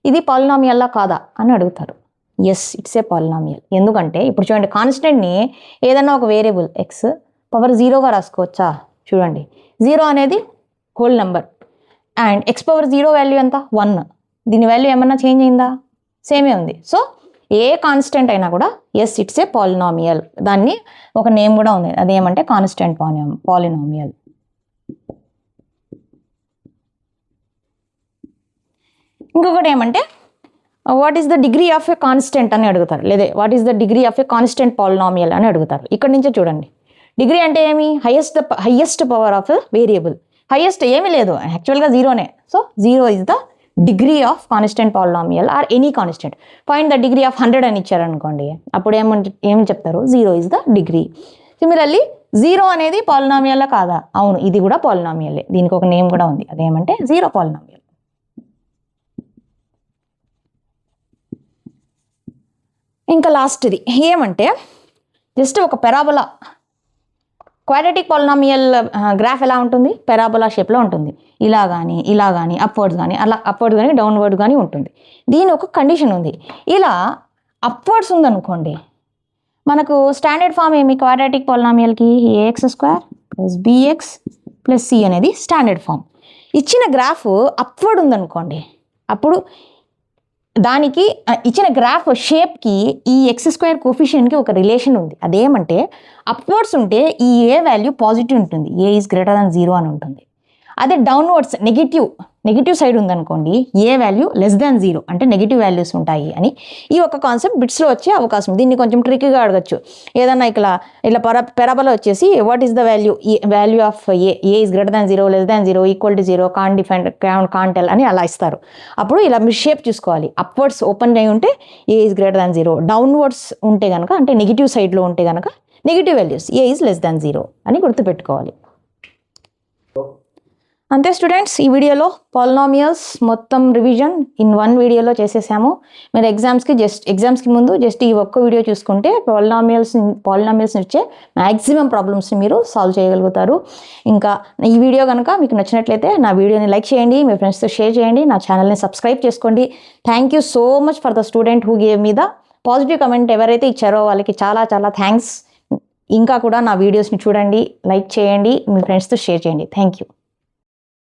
A: ఇది పాలినామియల్లా కాదా అని అడుగుతారు. Yes, it's a polynomial. ఎందుకంటే ఇప్పుడు చూడండి, కాన్స్టెంట్ని ఏదైనా ఒక వేరియబుల్ ఎక్స్ పవర్ 0గా రాసుకోవచ్చా? చూడండి, 0 అనేది whole number and x power 0 value ఎంత? 1. దీని వాల్యూ ఏమన్నా చేంజ్ అయిందా? సేమే ఉంది. సో ఏ కాన్స్టెంట్ అయినా కూడా ఎస్, ఇట్స్ ఏ పాలినామియల్. దాన్ని ఒక నేమ్ కూడా ఉంది, అదేమంటే కాన్స్టెంట్ పాలినామియల్. ఇంకొకటి ఏమంటే what is the degree of a constant అని అడుగుతారు, లేదా what is the degree of a constant polynomial అని అడుగుతారు. ఇక్కడ నుంచే చూడండి, డిగ్రీ అంటే ఏమి, highest power of variable. Highest ఏమీ లేదు, యాక్చువల్గా జీరోనే. So zero is the degree of constant polynomial or any constant. Find the degree of 100 అని ఇచ్చారనుకోండి, అప్పుడు ఏమని చెప్తారు, zero is the degree. Similarly zero అనేది పాలినామియల్ కాదా, అవును ఇది కూడా పాలినామియలే, దీనికి ఒక నేమ్ కూడా ఉంది, అదేమంటే జీరో పాలినామియల్. ఇంకా లాస్ట్ది ఏమంటే జస్ట్ ఒక పెరాబోలా, క్వాడ్రాటిక్ పాలినామియల్ గ్రాఫ్ ఎలా ఉంటుంది, పెరాబోలా షేప్లో ఉంటుంది. ఇలా కానీ అప్వర్డ్స్ కానీ, అలా అప్వర్డ్స్ కానీ డౌన్వర్డ్ కానీ ఉంటుంది. దీని ఒక కండిషన్ ఉంది, ఇలా అప్వర్డ్స్ ఉందనుకోండి, మనకు స్టాండర్డ్ ఫామ్ ఏమి క్వాడ్రాటిక్ పాలినామియల్కి, ax² + bx + c అనేది స్టాండర్డ్ ఫామ్. ఇచ్చిన గ్రాఫ్ అప్వర్డ్ ఉందనుకోండి, అప్పుడు దానికి ఇచ్చిన గ్రాఫ్ షేప్కి ఈ x² కోఫిషియెంట్కి ఒక రిలేషన్ ఉంది. అదేమంటే అప్వర్డ్స్ ఉంటే ఈ ఏ వాల్యూ పాజిటివ్ ఉంటుంది, a ఈజ్ గ్రేటర్ దాన్ 0 అని ఉంటుంది. అదే డౌన్వర్డ్స్ నెగిటివ్ సైడ్ ఉందనుకోండి, ఏ వాల్యూ లెస్ దాన్ 0 అంటే నెగిటివ్ వాల్యూస్ ఉంటాయి అని ఈ ఒక కాన్సెప్ట్ బిట్స్లో వచ్చే అవకాశం. దీన్ని కొంచెం ట్రిక్కీగా అడగచ్చు. ఏదన్నా ఇట్లా పెరాబోలా వచ్చేసి what is the value of A is greater than 0 less than 0 equal to 0 can't tell అని అలా ఇస్తారు. అప్పుడు ఇలా మీరు షేప్ చూసుకోవాలి, అప్వర్డ్స్ ఓపెన్ అయి ఉంటే ఏ ఈజ్ గ్రేటర్ దాన్ 0, డౌన్వర్డ్స్ ఉంటే కనుక అంటే నెగిటివ్ సైడ్లో ఉంటే కనుక negative values, A is less than 0 అని గుర్తుపెట్టుకోవాలి. అంతే స్టూడెంట్స్, ఈ వీడియోలో పాలినామియల్స్ మొత్తం రివిజన్ ఇన్ 1 వీడియోలో చేసేసాము. మీరు ఎగ్జామ్స్కి ముందు జస్ట్ ఈ ఒక్క వీడియో చూసుకుంటే పాలినామియల్స్ వచ్చే మ్యాక్సిమం ప్రాబ్లమ్స్ని మీరు సాల్వ్ చేయగలుగుతారు. ఇంకా ఈ వీడియో కనుక మీకు నచ్చినట్లయితే నా వీడియోని లైక్ చేయండి, మీ ఫ్రెండ్స్తో షేర్ చేయండి, నా ఛానల్ని సబ్స్క్రైబ్ చేసుకోండి. Thank you so much for the student who gave me the positive comment. ఎవరైతే ఇచ్చారో వాళ్ళకి చాలా చాలా థ్యాంక్స్. ఇంకా కూడా నా వీడియోస్ని చూడండి, లైక్ చేయండి, మీ ఫ్రెండ్స్తో షేర్ చేయండి. Thank you.